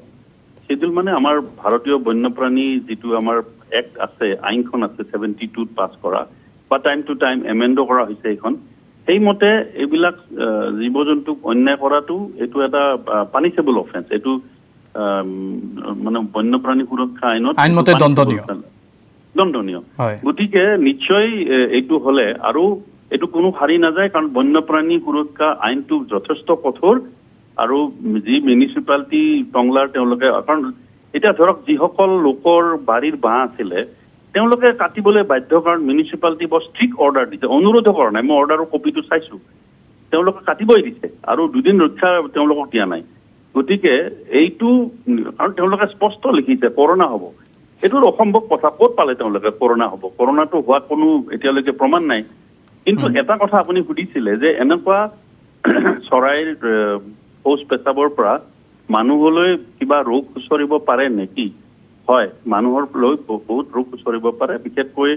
চিডিউল মানে আমাৰ ভাৰতীয় বন্যপ্ৰাণী যিটো আমাৰ এক্ট আছে আইনখন আছে 72 পাছ কৰা বা টাইম টু টাইম এমেণ্ডো কৰা হৈছে এইখন সেইমতে এইবিলাক জীৱ জন্তুক অন্যায় কৰাটো এইটো এটা পানিছেবল অফেন্স এইটো মানে বন্যপ্ৰাণী সুৰক্ষা আইনমতে দণ্ডনীয় গতিকে নিশ্চয় এইটো হ'লে আৰু এইটো কোনো হাৰি নাযায় কাৰণ বন্যপ্ৰাণী সুৰক্ষা আইনটো যথেষ্ট কঠোৰ আৰু যি মিউনিচিপালিটি টংলাৰ তেওঁলোকে কাৰণ এতিয়া ধৰক যিসকল লোকৰ বাৰীৰ বাঁহ আছিলে তেওঁলোকে কাটিবলৈ বাধ্য কাৰণ মিউনিচিপালিটি বৰ ষ্ট্ৰিক্ট অৰ্ডাৰ দিছে অনুৰোধো কৰা নাই মই অৰ্ডাৰৰ কপিটো চাইছোঁ তেওঁলোকে কাটিবই দিছে আৰু দুদিন ৰক্ষা তেওঁলোকক দিয়া নাই গতিকে এইটো কাৰণ তেওঁলোকে স্পষ্ট লিখিছে কৰোণা হ'ব এইটোৰ অসম্ভৱ কথা ক'ত পালে তেওঁলোকে কৰোণা হ'ব কৰোণাটো হোৱা কোনো এতিয়ালৈকে প্ৰমাণ নাই কিন্তু এটা কথা আপুনি সুধিছিলে যে এনেকুৱা চৰাইৰ শৌচ পেচাবৰ পৰা মানুহলৈ কিবা ৰোগ খুচৰিব পাৰে নেকি হয় মানুহৰ লৈ বহুত ৰোগ খুচৰিব পাৰে বিশেষকৈ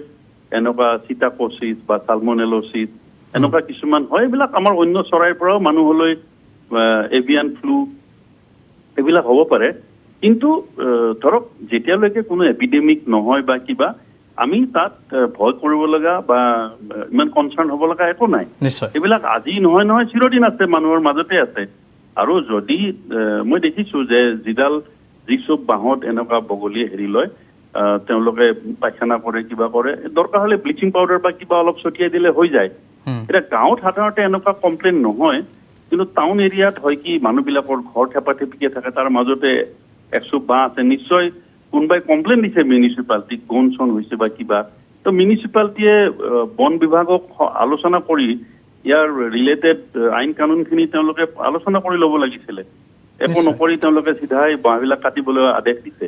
এনেকুৱা চিটাকচিছ বা চালমনেলোচিছ এনেকুৱা কিছুমান হয় এইবিলাক আমাৰ অন্য চৰাইৰ পৰাও মানুহলৈ এভিয়ান ফ্লু এইবিলাক হ'ব পাৰে কিন্তু ধৰক যেতিয়ালৈকে কোনো এপিডেমিক নহয় বা কিবা আমি তাত ভয় কৰিব লগা বা ইমান কনচাৰ্ণ হ'ব লগা একো নাই এইবিলাক আজি নহয় চিৰদিন আছে মানুহৰ মাজতে আছে আৰু যদি মই দেখিছোঁ যে যি চব বাঁহত এনেকুৱা বগলীয়ে হেৰি লয় তেওঁলোকে পায়খানা কৰে কিবা কৰে দৰকাৰ হ'লে ব্লিচিং পাউডাৰ বা কিবা অলপ ছটিয়াই দিলে হৈ যায় এতিয়া গাঁৱত সাধাৰণতে এনেকুৱা কমপ্লেইন নহয় কিন্তু টাউন এৰিয়াত হয় কি মানুহবিলাকৰ ঘৰ থেপাথেপিকে থাকে তাৰ মাজতে একচুপ বাঁহ আছে নিশ্চয় কোনোবাই কমপ্লেইন দিছে মিউনিচিপালিটিক গন চন হৈছে বা কিবা তো মিউনিচিপালিটিয়ে বন বিভাগক আলোচনা কৰি ইয়াৰ ৰিলেটেড আইন কানুনখিনি তেওঁলোকে আলোচনা কৰি ল'ব লাগিছিলে একো নকৰি তেওঁলোকে চিধাই বাঁহবিলাক কাটিবলৈ আদেশ দিছে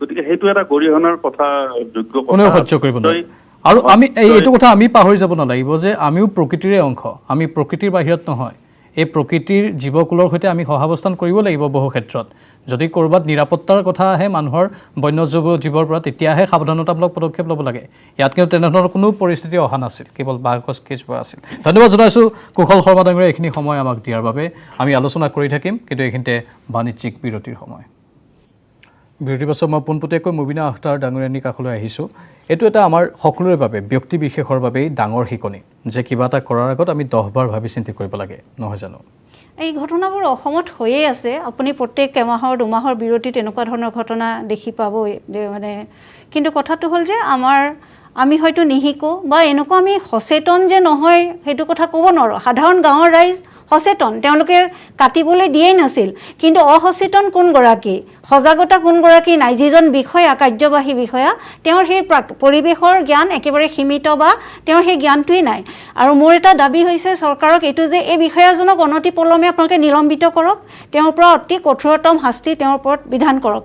গতিকে সেইটো এটা গৰিহণাৰ কথা যোগ্য কথা আৰু আমি এইটো কথা আমি পাহৰি যাব নালাগিব যে আমিও প্ৰকৃতিৰে অংশ, আমি প্ৰকৃতিৰ বাহিৰত নহয়। এই প্ৰকৃতিৰ জীৱকুলৰ সৈতে আমি সহাৱস্থান কৰিব লাগিব বহু ক্ষেত্ৰত। যদি ক'ৰবাত নিৰাপত্তাৰ কথা আহে মানুহৰ বন্য জীৱৰ পৰা, তেতিয়াহে সাৱধানতামূলক পদক্ষেপ ল'ব লাগে। ইয়াত কিন্তু তেনেধৰণৰ কোনো পৰিস্থিতি অহা নাছিল, কেৱল বাঘ কেঁচুৱা আছিল। ধন্যবাদ জনাইছোঁ কুশল শৰ্মা ডাঙৰীয়া এইখিনি সময় আমাক দিয়াৰ বাবে। আমি আলোচনা কৰি থাকিম, কিন্তু এইখিনিতে বাণিজ্যিক বিৰতিৰ সময়। বিৰতিৰ পাছত মই পোনপটীয়াকৈ মুবিনা আখতাৰ ডাঙৰীয়ানীৰ কাষলৈ আহিছোঁ। এইটো এটা আমাৰ সকলোৰে বাবে, ব্যক্তি বিশেষৰ বাবেই ডাঙৰ শিকনি যে কিবা এটা কৰাৰ আগত আমি 10 বাৰ ভাবি চিন্তি কৰিব লাগে, নহয় জানো? এই ঘটনাবোৰ অসমত হৈয়ে আছে। আপুনি প্ৰত্যেক এমাহৰ 2 মাহৰ বিৰতিত এনেকুৱা ধৰণৰ ঘটনা দেখি পাবই মানে। কিন্তু কথাটো হ'ল যে আমি হয়তো নিশিকোঁ বা এনেকুৱা আমি সচেতন যে নহয় সেইটো কথা ক'ব নোৱাৰোঁ। সাধাৰণ গাঁৱৰ ৰাইজ সচেতন, তেওঁলোকে কাটিবলৈ দিয়েই নাছিল। কিন্তু অসচেতন কোনগৰাকী, সজাগতা কোনগৰাকী নাই, যিজন বিষয়া, কাৰ্যবাহী বিষয়া, তেওঁৰ সেই পৰিৱেশৰ জ্ঞান একেবাৰে সীমিত বা তেওঁৰ সেই জ্ঞানটোৱেই নাই। আৰু মোৰ এটা দাবী হৈছে চৰকাৰক এইটো যে এই বিষয়াজনক অনতিপলমে আপোনালোকে নিলম্বিত কৰক, তেওঁৰ পৰা অতি কঠোৰতম শাস্তি তেওঁৰ ওপৰত বিধান কৰক।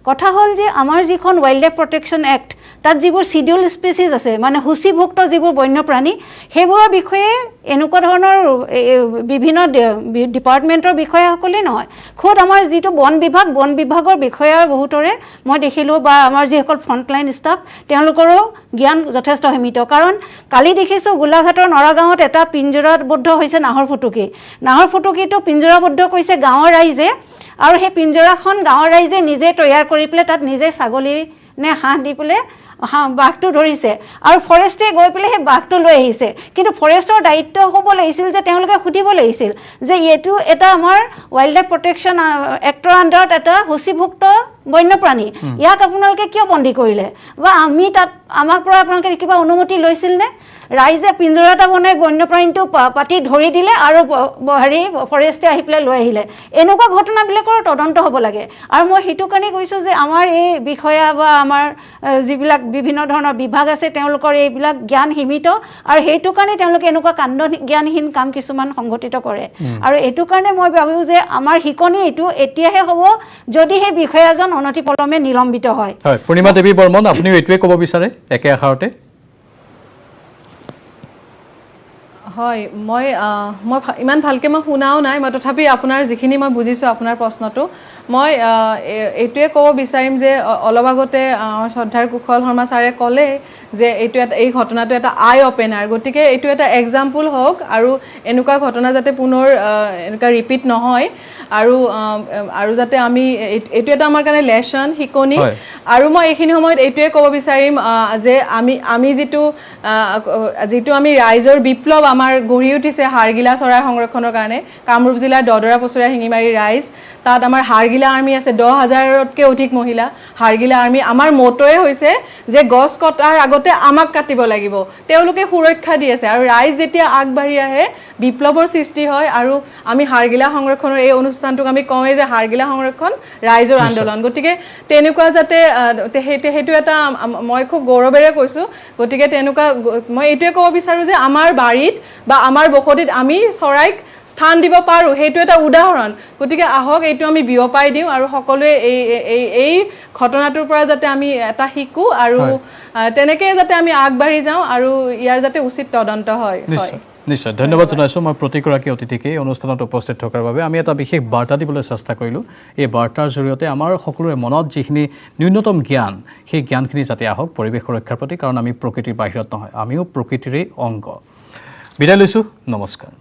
কথা হ'ল যে আমাৰ যিখন ৱাইল্ড লাইফ প্ৰটেকশ্যন এক্ট, তাত যিবোৰ চিডিউল স্পেচিছ আছে, মানে সূচীভুক্ত যিবোৰ বন্যপ্ৰাণী, সেইবোৰৰ বিষয়ে এনেকুৱা ধৰণৰ বিভিন্ন ডিপাৰ্টমেণ্টৰ বিষয়াসকলেই নহয়, খোদ আমাৰ যিটো বন বিভাগৰ বিষয়াৰ বহুতৰে মই দেখিলোঁ, বা আমাৰ যিসকল ফ্ৰণ্টলাইন ষ্টাফ, তেওঁলোকৰো জ্ঞান যথেষ্ট সীমিত। কাৰণ কালি দেখিছোঁ গোলাঘাটৰ নৰাগাঁৱত এটা পিঞ্জৰাবদ্ধ হৈছে নাহৰ ফুটুকীটো পিঞ্জৰাবদ্ধ কৰিছে গাঁৱৰ ৰাইজে, আৰু সেই পিঞ্জৰাখন গাঁৱৰ ৰাইজে নিজে তৈয়াৰ কৰি পেলাই তাত নিজে ছাগলী নে হাঁহ দি পেলাই বাঘটো ধৰিছে, আৰু ফৰেষ্টে গৈ পেলাই সেই বাঘটো লৈ আহিছে। কিন্তু ফৰেষ্টৰ দায়িত্ব হ'ব লাগিছিল যে তেওঁলোকে সুধিব লাগিছিল যে এইটো এটা আমাৰ ৱাইল্ড লাইফ প্ৰটেকশ্যন এক্টৰ আণ্ডাৰত এটা সূচীভুক্ত বন্যপ্ৰাণী, ইয়াক আপোনালোকে কিয় বন্দী কৰিলে, বা আমাক পৰা আপোনালোকে কিবা অনুমতি লৈছিল নে? ৰাইজে পিঞ্জৰা এটা বনাই বন্যপ্ৰাণীটো পাতি ধৰি দিলে আৰু ফৰেষ্টে আহি পেলাই লৈ আহিলে। এনেকুৱা ঘটনাবিলাকৰ তদন্ত হ'ব লাগে। আৰু মই সেইটো কাৰণে কৈছোঁ যে আমাৰ এই বিষয়া বা আমাৰ যিবিলাক বিভিন্ন ধৰণৰ বিভাগ আছে, তেওঁলোকৰ এইবিলাক জ্ঞান সীমিত, আৰু সেইটো কাৰণে তেওঁলোকে এনেকুৱা কাণ্ড জ্ঞানহীন কাম কিছুমান সংঘটিত কৰে। আৰু এইটো কাৰণে মই ভাবোঁ যে আমাৰ শিকনি এইটো এতিয়াহে হ'ব যদি সেই বিষয়াজন অনতিপলমে নিলম্বিত হয়। পূৰ্ণিমা দেৱী বৰ্মন, আপুনিও এইটোৱে ক'ব বিচাৰে একে আষাৰতে? হয়, মই ইমান ভালকৈ শুনাও নাই, মই তথাপি আপোনাৰ যিখিনি মই বুজিছোঁ আপোনাৰ প্ৰশ্নটো, মই এইটোৱে ক'ব বিচাৰিম যে অলপ আগতে শ্ৰদ্ধাৰ কুশল শৰ্মা ছাৰে ক'লে যে এই ঘটনাটো এটা আই অপেনাৰ, গতিকে এইটো এটা এক্সাম্পল হওক আৰু এনেকুৱা ঘটনা যাতে পুনৰ এনেকুৱা ৰিপিট নহয়, আৰু যাতে আমি এইটো এটা আমাৰ কাৰণে লেচন, শিকনি। আৰু মই এইখিনি সময়ত এইটোৱে ক'ব বিচাৰিম যে আমি যিটো আমি ৰাইজৰ বিপ্লৱ আমাৰ গঢ়ি উঠিছে হাড়গিলা চৰাই সংৰক্ষণৰ কাৰণে, কামৰূপ জিলাৰ দদৰা পচৰীয়া শিঙিমাৰী ৰাইজ, তাত আমাৰ হাড়গিলা আৰ্মি আছে, 10,000তকৈ অধিক মহিলা হাড়গিলা আৰ্মি। আমাৰ মটোৱে হৈছে যে গছ কটাৰ আগতে আমাক কাটিব লাগিব, তেওঁলোকে সুৰক্ষা দি আছে। আৰু ৰাইজ যেতিয়া আগবাঢ়ি আহে বিপ্লৱৰ সৃষ্টি হয়, আৰু আমি হাড়গিলা সংৰক্ষণৰ এই অনুষ্ঠানটোক আমি কওঁৱেই যে হাড়গিলা সংৰক্ষণ ৰাইজৰ আন্দোলন। গতিকে তেনেকুৱা যাতে সেইটো এটা মই খুব গৌৰৱেৰে কৈছোঁ। গতিকে তেনেকুৱা মই এইটোৱে ক'ব বিচাৰোঁ যে আমাৰ বাৰীত বা আমাৰ বসতিত আমি চৰাইক স্থান দিব পাৰোঁ, সেইটো এটা উদাহৰণ। গতিকে আহক এইটো আমি বিয়পাই দিওঁ, আৰু সকলোৱে এই ঘটনাটোৰ পৰা যাতে আমি এটা শিকোঁ, আৰু তেনেকৈ যাতে আমি আগবাঢ়ি যাওঁ, আৰু ইয়াৰ যাতে উচিত তদন্ত হয়। নিশ্চয় ধন্যবাদ জনাইছোঁ মই প্ৰতিগৰাকী অতিথিকে এই অনুষ্ঠানত উপস্থিত থকাৰ বাবে। আমি এটা বিশেষ বাৰ্তা দিবলৈ চেষ্টা কৰিলোঁ। এই বাৰ্তাৰ জৰিয়তে আমাৰ সকলোৰে মনত যিখিনি ন্যূনতম জ্ঞান, সেই জ্ঞানখিনি যাতে আহক পৰিৱেশ সুৰক্ষাৰ প্ৰতি, কাৰণ আমি প্ৰকৃতিৰ বাহিৰত নহয়, আমিও প্ৰকৃতিৰেই অংগ। বিদায় লৈছোঁ, নমস্কাৰ।